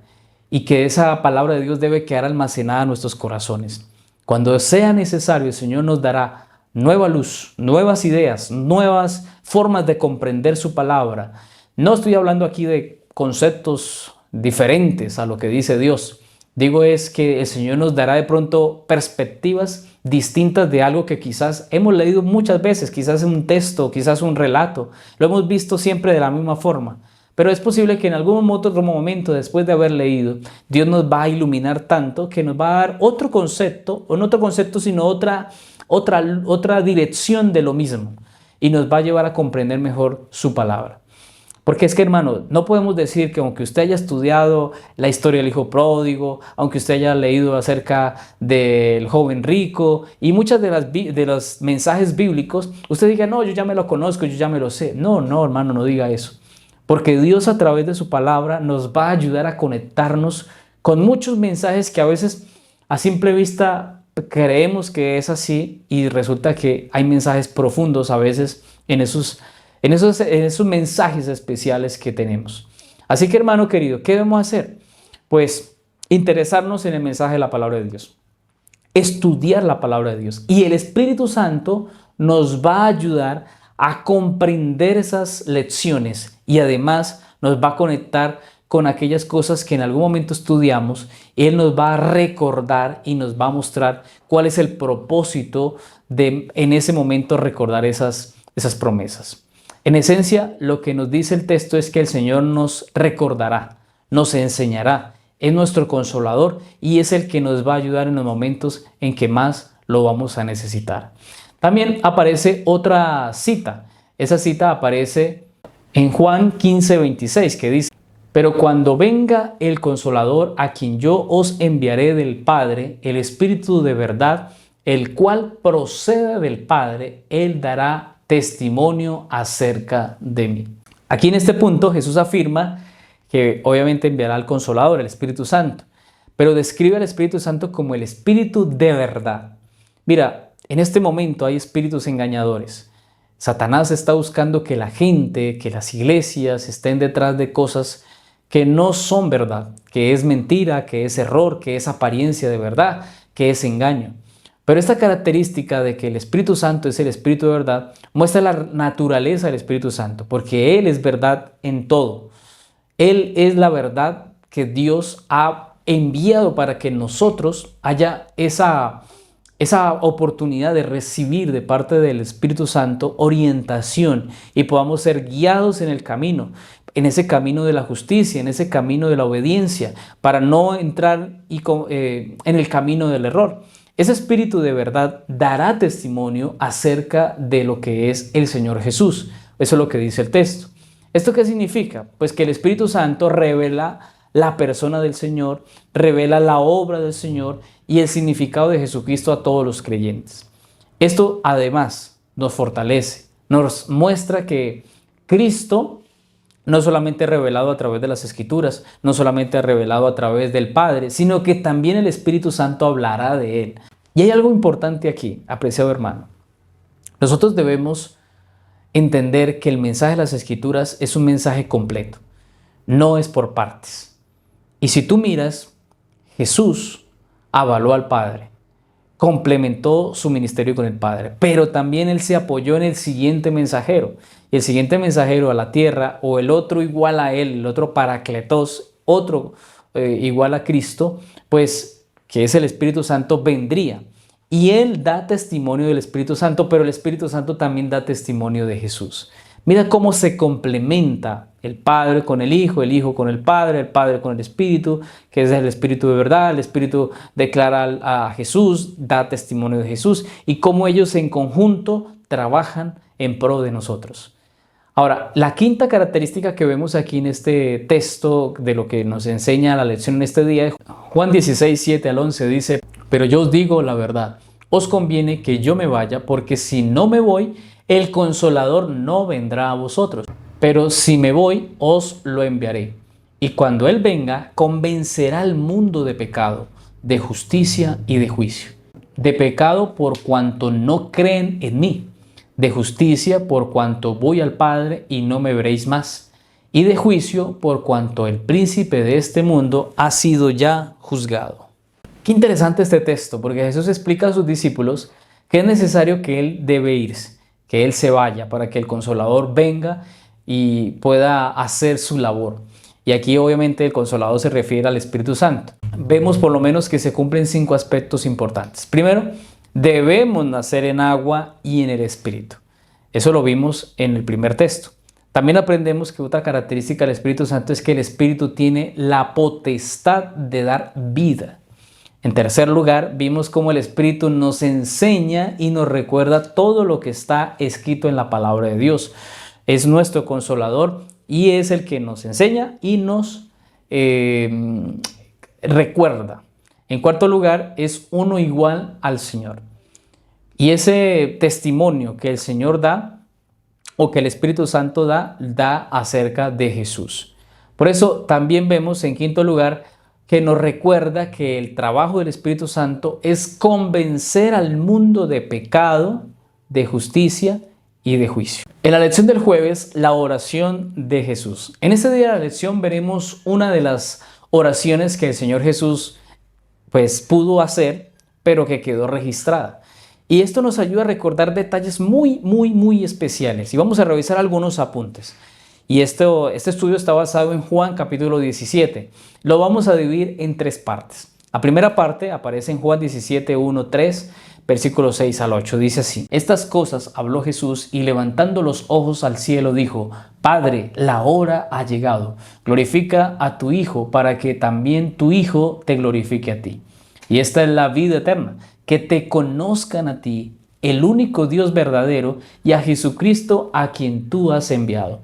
A: y que esa palabra de Dios debe quedar almacenada en nuestros corazones. Cuando sea necesario, el Señor nos dará nueva luz, nuevas ideas, nuevas formas de comprender su palabra. No estoy hablando aquí de conceptos diferentes a lo que dice Dios. Digo es que el Señor nos dará de pronto perspectivas distintas de algo que quizás hemos leído muchas veces, quizás un texto, quizás un relato. Lo hemos visto siempre de la misma forma. Pero es posible que en algún otro momento, después de haber leído, Dios nos va a iluminar tanto que nos va a dar otro concepto, o no otro concepto, sino otra dirección de lo mismo. Y nos va a llevar a comprender mejor su palabra. Porque es que, hermano, no podemos decir que aunque usted haya estudiado la historia del hijo pródigo, aunque usted haya leído acerca del joven rico y muchas de los mensajes bíblicos, usted diga, no, yo ya me lo conozco, yo ya me lo sé. No, hermano, no diga eso. Porque Dios a través de su palabra nos va a ayudar a conectarnos con muchos mensajes que a veces a simple vista creemos que es así y resulta que hay mensajes profundos a veces en esos mensajes especiales que tenemos. Así que, hermano querido, ¿qué debemos hacer? Pues interesarnos en el mensaje de la palabra de Dios, estudiar la palabra de Dios y el Espíritu Santo nos va a ayudar a comprender esas lecciones y además nos va a conectar con aquellas cosas que en algún momento estudiamos. Él nos va a recordar y nos va a mostrar cuál es el propósito de en ese momento recordar esas promesas. En esencia, lo que nos dice el texto es que el Señor nos recordará, nos enseñará, es nuestro consolador y es el que nos va a ayudar en los momentos en que más lo vamos a necesitar. También aparece otra cita. Esa cita aparece en Juan 15:26, que dice: pero cuando venga el Consolador, a quien yo os enviaré del Padre, el Espíritu de verdad, el cual procede del Padre, Él dará testimonio acerca de mí. Aquí en este punto Jesús afirma que obviamente enviará al Consolador, el Espíritu Santo, pero describe al Espíritu Santo como el Espíritu de verdad. Mira, en este momento hay espíritus engañadores. Satanás está buscando que la gente, que las iglesias estén detrás de cosas que no son verdad, que es mentira, que es error, que es apariencia de verdad, que es engaño. Pero esta característica de que el Espíritu Santo es el Espíritu de verdad muestra la naturaleza del Espíritu Santo, porque Él es verdad en todo. Él es la verdad que Dios ha enviado para que nosotros haya esa oportunidad de recibir de parte del Espíritu Santo orientación y podamos ser guiados en el camino, en ese camino de la justicia, en ese camino de la obediencia, para no entrar en el camino del error. Ese Espíritu de verdad dará testimonio acerca de lo que es el Señor Jesús. Eso es lo que dice el texto. ¿Esto qué significa? Pues que el Espíritu Santo revela la persona del Señor, revela la obra del Señor y el significado de Jesucristo a todos los creyentes. Esto además nos fortalece, nos muestra que Cristo no solamente revelado a través de las Escrituras, no solamente revelado a través del Padre, sino que también el Espíritu Santo hablará de Él. Y hay algo importante aquí, apreciado hermano. Nosotros debemos entender que el mensaje de las Escrituras es un mensaje completo, no es por partes. Y si tú miras, Jesús avaló al Padre, complementó su ministerio con el Padre, pero también Él se apoyó en el siguiente mensajero. Y el siguiente mensajero a la tierra, o el otro igual a Él, el otro Paracletos, otro igual a Cristo, pues que es el Espíritu Santo, vendría. Y Él da testimonio del Espíritu Santo, pero el Espíritu Santo también da testimonio de Jesús. Mira cómo se complementa el Padre con el Hijo con el Padre con el Espíritu, que es el Espíritu de verdad. El Espíritu declara a Jesús, da testimonio de Jesús, y cómo ellos en conjunto trabajan en pro de nosotros. Ahora, la quinta característica que vemos aquí en este texto de lo que nos enseña la lección en este día, Juan 16, 7 al 11 dice: pero yo os digo la verdad, os conviene que yo me vaya, porque si no me voy, el Consolador no vendrá a vosotros. Pero si me voy, os lo enviaré. Y cuando Él venga, convencerá al mundo de pecado, de justicia y de juicio. De pecado por cuanto no creen en mí. De justicia por cuanto voy al Padre y no me veréis más. Y de juicio por cuanto el príncipe de este mundo ha sido ya juzgado. Qué interesante este texto, porque Jesús explica a sus discípulos que es necesario que Él debe irse, que Él se vaya para que el Consolador venga y pueda hacer su labor. Y aquí obviamente el Consolador se refiere al Espíritu Santo. Vemos por lo menos que se cumplen 5 aspectos importantes. Primero, debemos nacer en agua y en el Espíritu. Eso lo vimos en el primer texto. También aprendemos que otra característica del Espíritu Santo es que el Espíritu tiene la potestad de dar vida. En tercer lugar, vimos cómo el Espíritu nos enseña y nos recuerda todo lo que está escrito en la palabra de Dios. Es nuestro Consolador y es el que nos enseña y nos recuerda. En cuarto lugar, es uno igual al Señor. Y ese testimonio que el Señor da o que el Espíritu Santo da acerca de Jesús. Por eso también vemos en quinto lugar que nos recuerda que el trabajo del Espíritu Santo es convencer al mundo de pecado, de justicia y de juicio. En la lección del jueves, la oración de Jesús. En este día de la lección veremos una de las oraciones que el Señor Jesús pues pudo hacer, pero que quedó registrada. Y esto nos ayuda a recordar detalles muy especiales. Y vamos a revisar algunos apuntes. Y este estudio está basado en Juan capítulo 17. Lo vamos a dividir en 3 partes. La primera parte aparece en Juan 17, 1, 3, versículos 6 al 8. Dice así: estas cosas habló Jesús y levantando los ojos al cielo dijo: Padre, la hora ha llegado. Glorifica a tu Hijo para que también tu Hijo te glorifique a ti. Y esta es la vida eterna, que te conozcan a ti, el único Dios verdadero, y a Jesucristo a quien tú has enviado.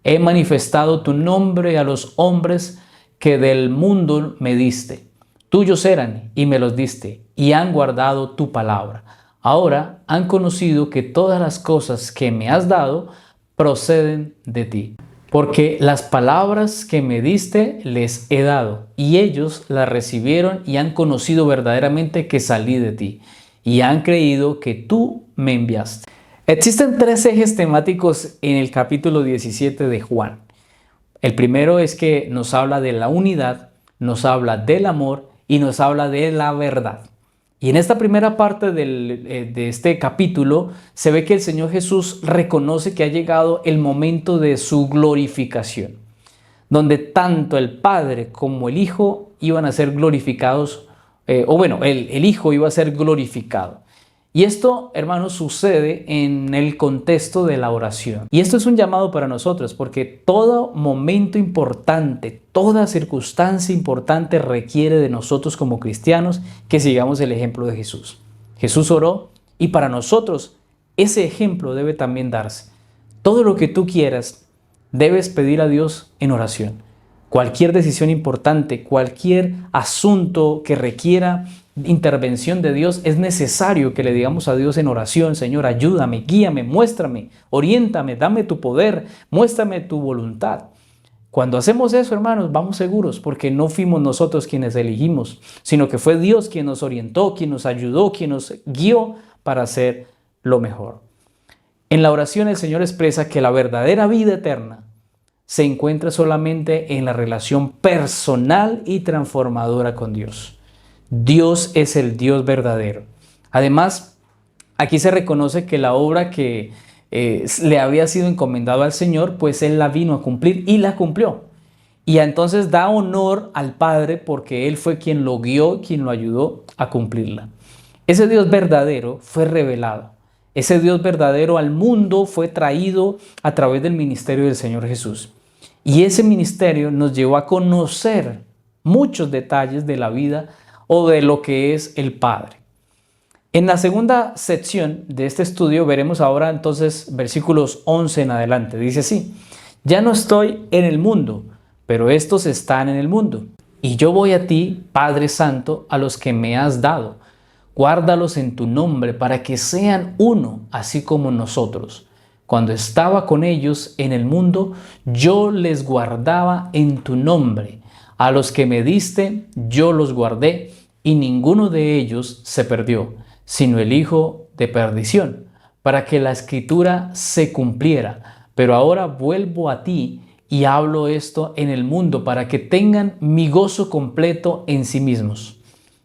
A: He manifestado tu nombre a los hombres que del mundo me diste. Tuyos eran y me los diste, y han guardado tu palabra. Ahora han conocido que todas las cosas que me has dado proceden de ti. Porque las palabras que me diste les he dado, y ellos las recibieron y han conocido verdaderamente que salí de ti, y han creído que tú me enviaste. Existen 3 ejes temáticos en el capítulo 17 de Juan. El primero es que nos habla de la unidad, nos habla del amor y nos habla de la verdad. Y en esta primera parte de este capítulo se ve que el Señor Jesús reconoce que ha llegado el momento de su glorificación, donde tanto el Padre como el Hijo iban a ser glorificados, el Hijo iba a ser glorificado. Y esto, hermanos, sucede en el contexto de la oración. Y esto es un llamado para nosotros, porque todo momento importante, toda circunstancia importante requiere de nosotros como cristianos que sigamos el ejemplo de Jesús. Jesús oró y para nosotros ese ejemplo debe también darse. Todo lo que tú quieras debes pedir a Dios en oración. Cualquier decisión importante, cualquier asunto que requiera intervención de Dios, es necesario que le digamos a Dios en oración: Señor, ayúdame, guíame, muéstrame, oriéntame, dame tu poder, muéstrame tu voluntad. Cuando hacemos eso, hermanos, vamos seguros, porque no fuimos nosotros quienes elegimos, sino que fue Dios quien nos orientó, quien nos ayudó, quien nos guió para hacer lo mejor. En la oración el Señor expresa que la verdadera vida eterna se encuentra solamente en la relación personal y transformadora con Dios. Dios es el Dios verdadero. Además, aquí se reconoce que la obra que le había sido encomendado al Señor, pues Él la vino a cumplir y la cumplió. Y entonces da honor al Padre porque Él fue quien lo guió, quien lo ayudó a cumplirla. Ese Dios verdadero fue revelado. Ese Dios verdadero al mundo fue traído a través del ministerio del Señor Jesús. Y ese ministerio nos llevó a conocer muchos detalles de la vida o de lo que es el Padre. En la segunda sección de este estudio veremos ahora entonces versículos 11 en adelante. Dice así: ya no estoy en el mundo, pero estos están en el mundo. Y yo voy a ti, Padre Santo, a los que me has dado. Guárdalos en tu nombre para que sean uno, así como nosotros. Cuando estaba con ellos en el mundo, yo les guardaba en tu nombre. A los que me diste, yo los guardé, y ninguno de ellos se perdió, sino el hijo de perdición, para que la escritura se cumpliera. Pero ahora vuelvo a ti y hablo esto en el mundo para que tengan mi gozo completo en sí mismos.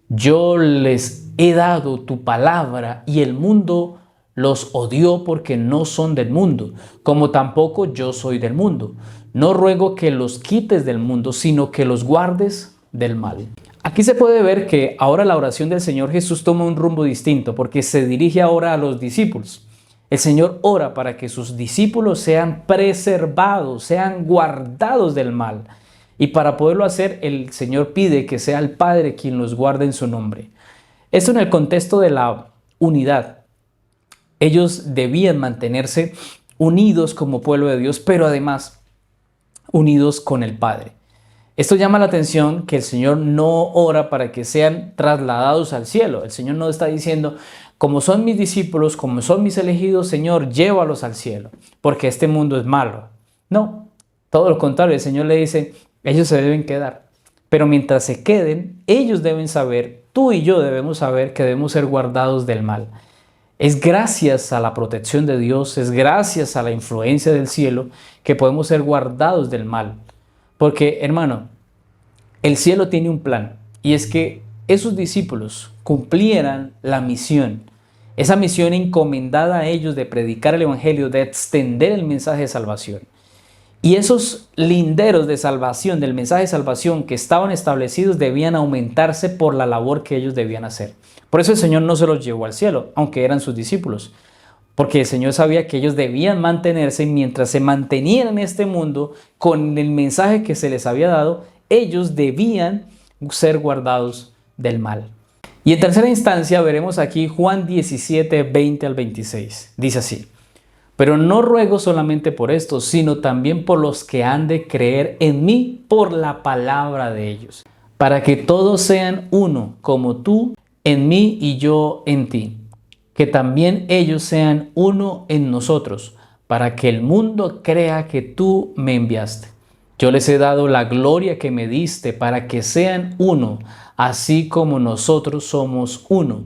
A: Yo les he dado tu palabra y el mundo los odió porque no son del mundo, como tampoco yo soy del mundo. No ruego que los quites del mundo, sino que los guardes del mal. Aquí se puede ver que ahora la oración del Señor Jesús toma un rumbo distinto porque se dirige ahora a los discípulos. El Señor ora para que sus discípulos sean preservados, sean guardados del mal. Y para poderlo hacer, el Señor pide que sea el Padre quien los guarde en su nombre. Esto en el contexto de la unidad. Ellos debían mantenerse unidos como pueblo de Dios, pero además unidos con el Padre. Esto llama la atención que el Señor no ora para que sean trasladados al cielo. El Señor no está diciendo: como son mis discípulos, como son mis elegidos, Señor, llévalos al cielo, porque este mundo es malo. No, todo lo contrario, el Señor le dice: ellos se deben quedar. Pero mientras se queden, ellos deben saber, tú y yo debemos saber que debemos ser guardados del mal. Es gracias a la protección de Dios, es gracias a la influencia del cielo que podemos ser guardados del mal. Porque, hermano, el cielo tiene un plan, y es que esos discípulos cumplieran la misión, esa misión encomendada a ellos de predicar el evangelio, de extender el mensaje de salvación. Y esos linderos de salvación, del mensaje de salvación que estaban establecidos, debían aumentarse por la labor que ellos debían hacer. Por eso el Señor no se los llevó al cielo, aunque eran sus discípulos. Porque el Señor sabía que ellos debían mantenerse, mientras se mantenían en este mundo con el mensaje que se les había dado, ellos debían ser guardados del mal. Y en tercera instancia veremos aquí Juan 17, 20 al 26. Dice así: pero no ruego solamente por esto, sino también por los que han de creer en mí por la palabra de ellos, para que todos sean uno, como tú en mí y yo en ti, que también ellos sean uno en nosotros, para que el mundo crea que tú me enviaste. Yo les he dado la gloria que me diste, para que sean uno, así como nosotros somos uno,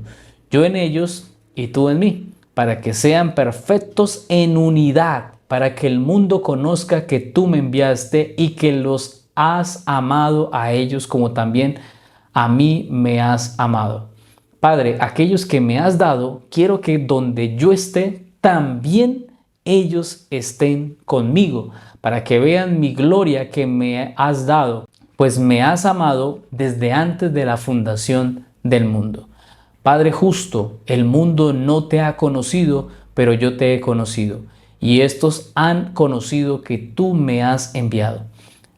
A: yo en ellos y tú en mí, para que sean perfectos en unidad, para que el mundo conozca que tú me enviaste y que los has amado a ellos como también a mí me has amado. Padre, aquellos que me has dado, quiero que donde yo esté, también ellos estén conmigo, para que vean mi gloria que me has dado, pues me has amado desde antes de la fundación del mundo. Padre justo, el mundo no te ha conocido, pero yo te he conocido, y estos han conocido que tú me has enviado.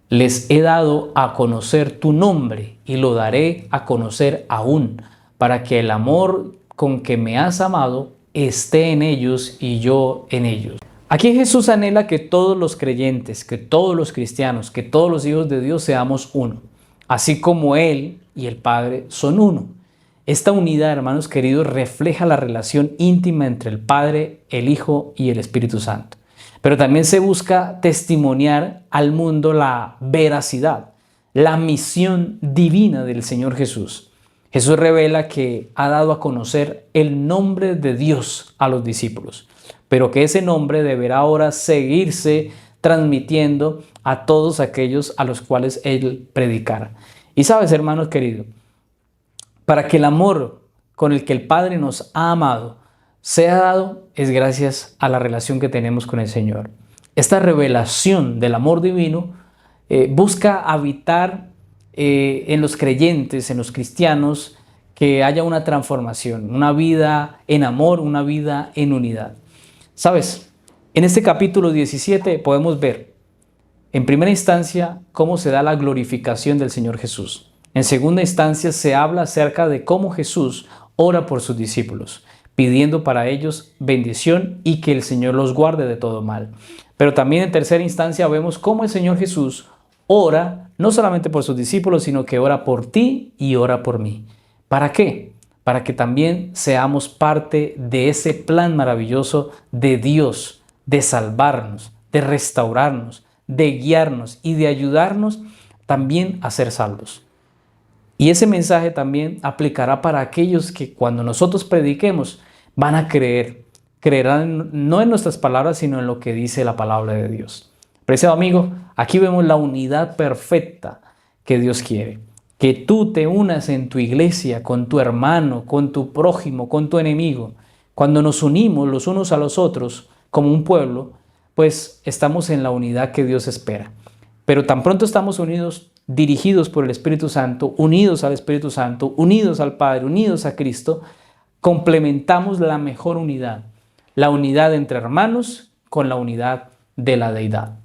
A: Les he dado a conocer tu nombre, y lo daré a conocer aún, para que el amor con que me has amado esté en ellos y yo en ellos. Aquí Jesús anhela que todos los creyentes, que todos los cristianos, que todos los hijos de Dios seamos uno, así como Él y el Padre son uno. Esta unidad, hermanos queridos, refleja la relación íntima entre el Padre, el Hijo y el Espíritu Santo. Pero también se busca testimoniar al mundo la veracidad, la misión divina del Señor Jesús. Jesús revela que ha dado a conocer el nombre de Dios a los discípulos, pero que ese nombre deberá ahora seguirse transmitiendo a todos aquellos a los cuales Él predicara. Y sabes, hermanos queridos, para que el amor con el que el Padre nos ha amado sea dado, es gracias a la relación que tenemos con el Señor. Esta revelación del amor divino busca habitar en los creyentes, en los cristianos, que haya una transformación, una vida en amor, una vida en unidad. ¿Sabes? En este capítulo 17 podemos ver, en primera instancia, cómo se da la glorificación del Señor Jesús. En segunda instancia, se habla acerca de cómo Jesús ora por sus discípulos, pidiendo para ellos bendición y que el Señor los guarde de todo mal. Pero también en tercera instancia vemos cómo el Señor Jesús ora no solamente por sus discípulos, sino que ora por ti y ora por mí. ¿Para qué? Para que también seamos parte de ese plan maravilloso de Dios, de salvarnos, de restaurarnos, de guiarnos y de ayudarnos también a ser salvos. Y ese mensaje también aplicará para aquellos que cuando nosotros prediquemos van a creerán no en nuestras palabras, sino en lo que dice la palabra de Dios. Preciado amigo, aquí vemos la unidad perfecta que Dios quiere. Que tú te unas en tu iglesia con tu hermano, con tu prójimo, con tu enemigo. Cuando nos unimos los unos a los otros como un pueblo, pues estamos en la unidad que Dios espera. Pero tan pronto estamos unidos, dirigidos por el Espíritu Santo, unidos al Espíritu Santo, unidos al Padre, unidos a Cristo, complementamos la mejor unidad, la unidad entre hermanos con la unidad de la deidad.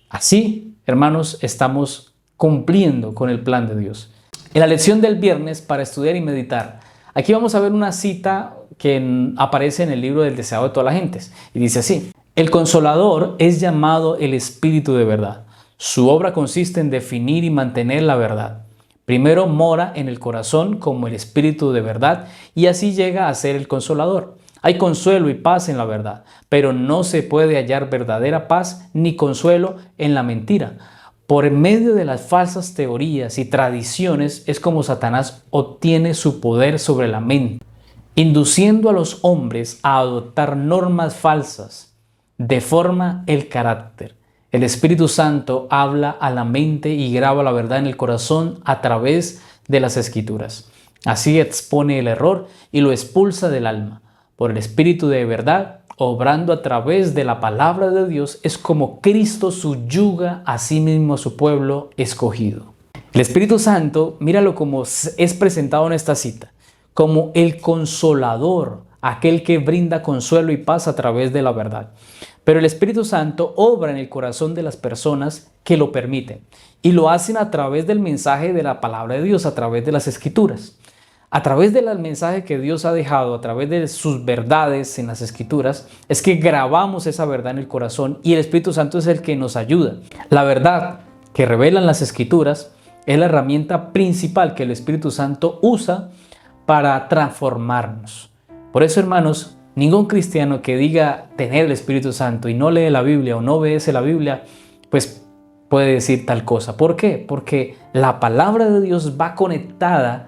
A: Así, hermanos, estamos cumpliendo con el plan de Dios. En la lección del viernes para estudiar y meditar, aquí vamos a ver una cita que aparece en el libro del deseado de todas las gentes y dice así: el Consolador es llamado el Espíritu de verdad. Su obra consiste en definir y mantener la verdad. Primero mora en el corazón como el Espíritu de verdad y así llega a ser el Consolador. Hay consuelo y paz en la verdad, pero no se puede hallar verdadera paz ni consuelo en la mentira. Por medio de las falsas teorías y tradiciones es como Satanás obtiene su poder sobre la mente, induciendo a los hombres a adoptar normas falsas, deforma el carácter. El Espíritu Santo habla a la mente y graba la verdad en el corazón a través de las Escrituras. Así expone el error y lo expulsa del alma. Por el Espíritu de verdad, obrando a través de la palabra de Dios, es como Cristo subyuga a sí mismo a su pueblo escogido. El Espíritu Santo, míralo como es presentado en esta cita, como el Consolador, aquel que brinda consuelo y paz a través de la verdad. Pero el Espíritu Santo obra en el corazón de las personas que lo permiten y lo hacen a través del mensaje de la palabra de Dios, a través de las Escrituras. A través del mensaje que Dios ha dejado, a través de sus verdades en las Escrituras, es que grabamos esa verdad en el corazón y el Espíritu Santo es el que nos ayuda. La verdad que revelan las Escrituras es la herramienta principal que el Espíritu Santo usa para transformarnos. Por eso, hermanos, ningún cristiano que diga tener el Espíritu Santo y no lee la Biblia o no obedece la Biblia, pues puede decir tal cosa. ¿Por qué? Porque la palabra de Dios va conectada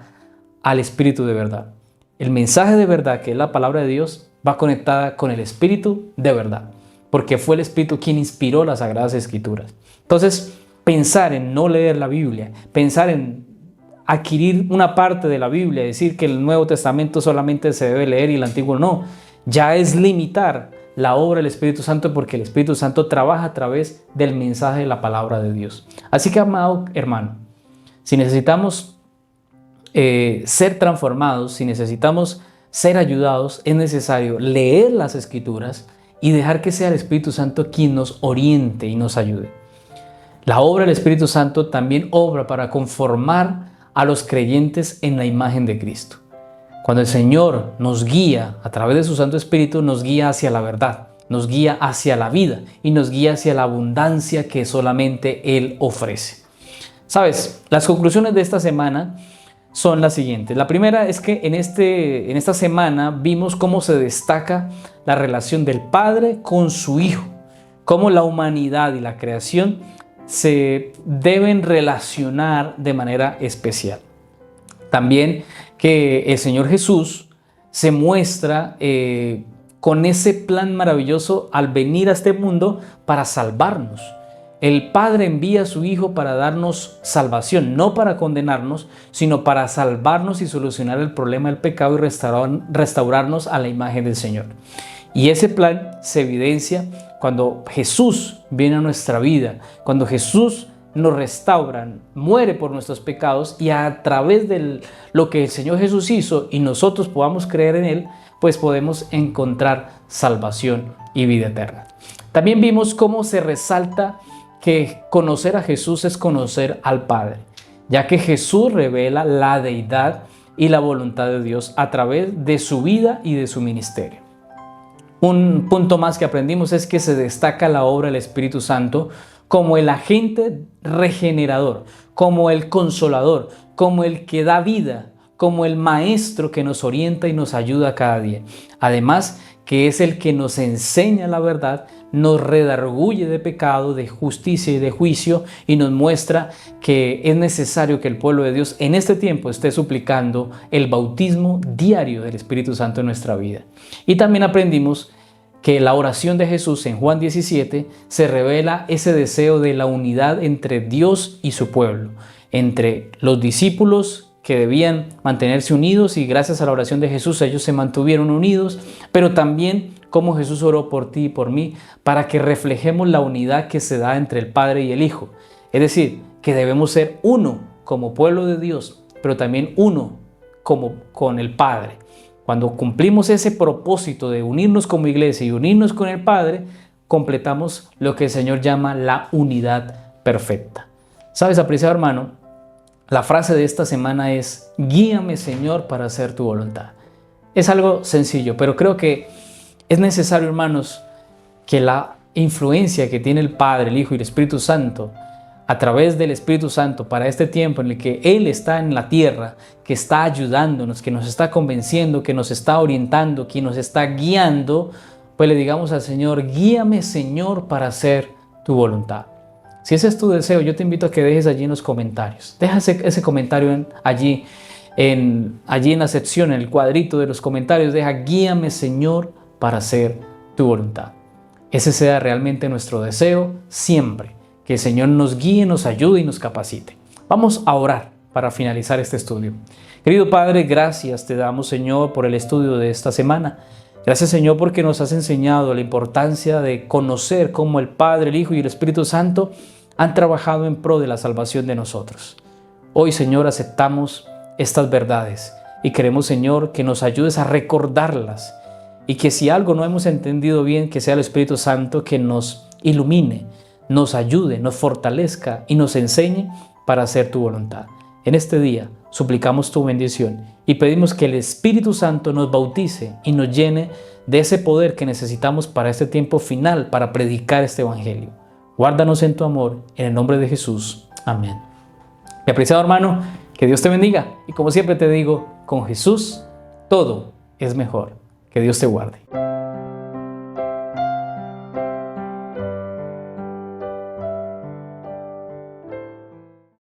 A: al Espíritu de verdad. El mensaje de verdad, que es la palabra de Dios, va conectada con el Espíritu de verdad, porque fue el Espíritu quien inspiró las Sagradas Escrituras. Entonces, pensar en no leer la Biblia, pensar en adquirir una parte de la Biblia, decir que el Nuevo Testamento solamente se debe leer y el Antiguo no, ya es limitar la obra del Espíritu Santo, porque el Espíritu Santo trabaja a través del mensaje de la palabra de Dios. Así que, amado hermano, si necesitamos ser transformados, si necesitamos ser ayudados, es necesario leer las Escrituras y dejar que sea el Espíritu Santo quien nos oriente y nos ayude. La obra del Espíritu Santo también obra para conformar a los creyentes en la imagen de Cristo. Cuando el Señor nos guía a través de su Santo Espíritu, nos guía hacia la verdad, nos guía hacia la vida y nos guía hacia la abundancia que solamente Él ofrece. ¿Sabes? Las conclusiones de esta semana son las siguientes. La primera es que en esta semana vimos cómo se destaca la relación del Padre con su Hijo, cómo la humanidad y la creación se deben relacionar de manera especial. También que el Señor Jesús se muestra con ese plan maravilloso al venir a este mundo para salvarnos. El Padre envía a su Hijo para darnos salvación, no para condenarnos, sino para salvarnos y solucionar el problema del pecado y restaurarnos a la imagen del Señor. Y ese plan se evidencia cuando Jesús viene a nuestra vida, cuando Jesús nos restaura, muere por nuestros pecados, y a través de lo que el Señor Jesús hizo y nosotros podamos creer en Él, pues podemos encontrar salvación y vida eterna. También vimos cómo se resalta que conocer a Jesús es conocer al Padre, ya que Jesús revela la deidad y la voluntad de Dios a través de su vida y de su ministerio. Un punto más que aprendimos es que se destaca la obra del Espíritu Santo como el agente regenerador, como el consolador, como el que da vida, como el maestro que nos orienta y nos ayuda cada día. Además, que es el que nos enseña la verdad, nos redarguye de pecado, de justicia y de juicio, y nos muestra que es necesario que el pueblo de Dios en este tiempo esté suplicando el bautismo diario del Espíritu Santo en nuestra vida. Y también aprendimos que la oración de Jesús en Juan 17 se revela ese deseo de la unidad entre Dios y su pueblo, entre los discípulos que debían mantenerse unidos, y gracias a la oración de Jesús ellos se mantuvieron unidos, pero también como Jesús oró por ti y por mí para que reflejemos la unidad que se da entre el Padre y el Hijo. Es decir, que debemos ser uno como pueblo de Dios, pero también uno como con el Padre. Cuando cumplimos ese propósito de unirnos como iglesia y unirnos con el Padre, completamos lo que el Señor llama la unidad perfecta. ¿Sabes, apreciado hermano? La frase de esta semana es: guíame, Señor, para hacer tu voluntad. Es algo sencillo, pero creo que es necesario, hermanos, que la influencia que tiene el Padre, el Hijo y el Espíritu Santo a través del Espíritu Santo para este tiempo en el que Él está en la tierra, que está ayudándonos, que nos está convenciendo, que nos está orientando, que nos está guiando, pues le digamos al Señor: guíame, Señor, para hacer tu voluntad. Si ese es tu deseo, yo te invito a que dejes allí en los comentarios. Deja ese comentario allí en la sección, en el cuadrito de los comentarios. Deja: guíame, Señor, para hacer tu voluntad. Ese sea realmente nuestro deseo siempre. Que el Señor nos guíe, nos ayude y nos capacite. Vamos a orar para finalizar este estudio. Querido Padre, gracias te damos, Señor, por el estudio de esta semana. Gracias, Señor, porque nos has enseñado la importancia de conocer cómo el Padre, el Hijo y el Espíritu Santo han trabajado en pro de la salvación de nosotros. Hoy, Señor, aceptamos estas verdades y queremos, Señor, que nos ayudes a recordarlas, y que si algo no hemos entendido bien, que sea el Espíritu Santo que nos ilumine, nos ayude, nos fortalezca y nos enseñe para hacer tu voluntad. En este día suplicamos tu bendición y pedimos que el Espíritu Santo nos bautice y nos llene de ese poder que necesitamos para este tiempo final, para predicar este evangelio. Guárdanos en tu amor, en el nombre de Jesús. Amén. Mi apreciado hermano, que Dios te bendiga, y como siempre te digo, con Jesús todo es mejor. Que Dios te guarde.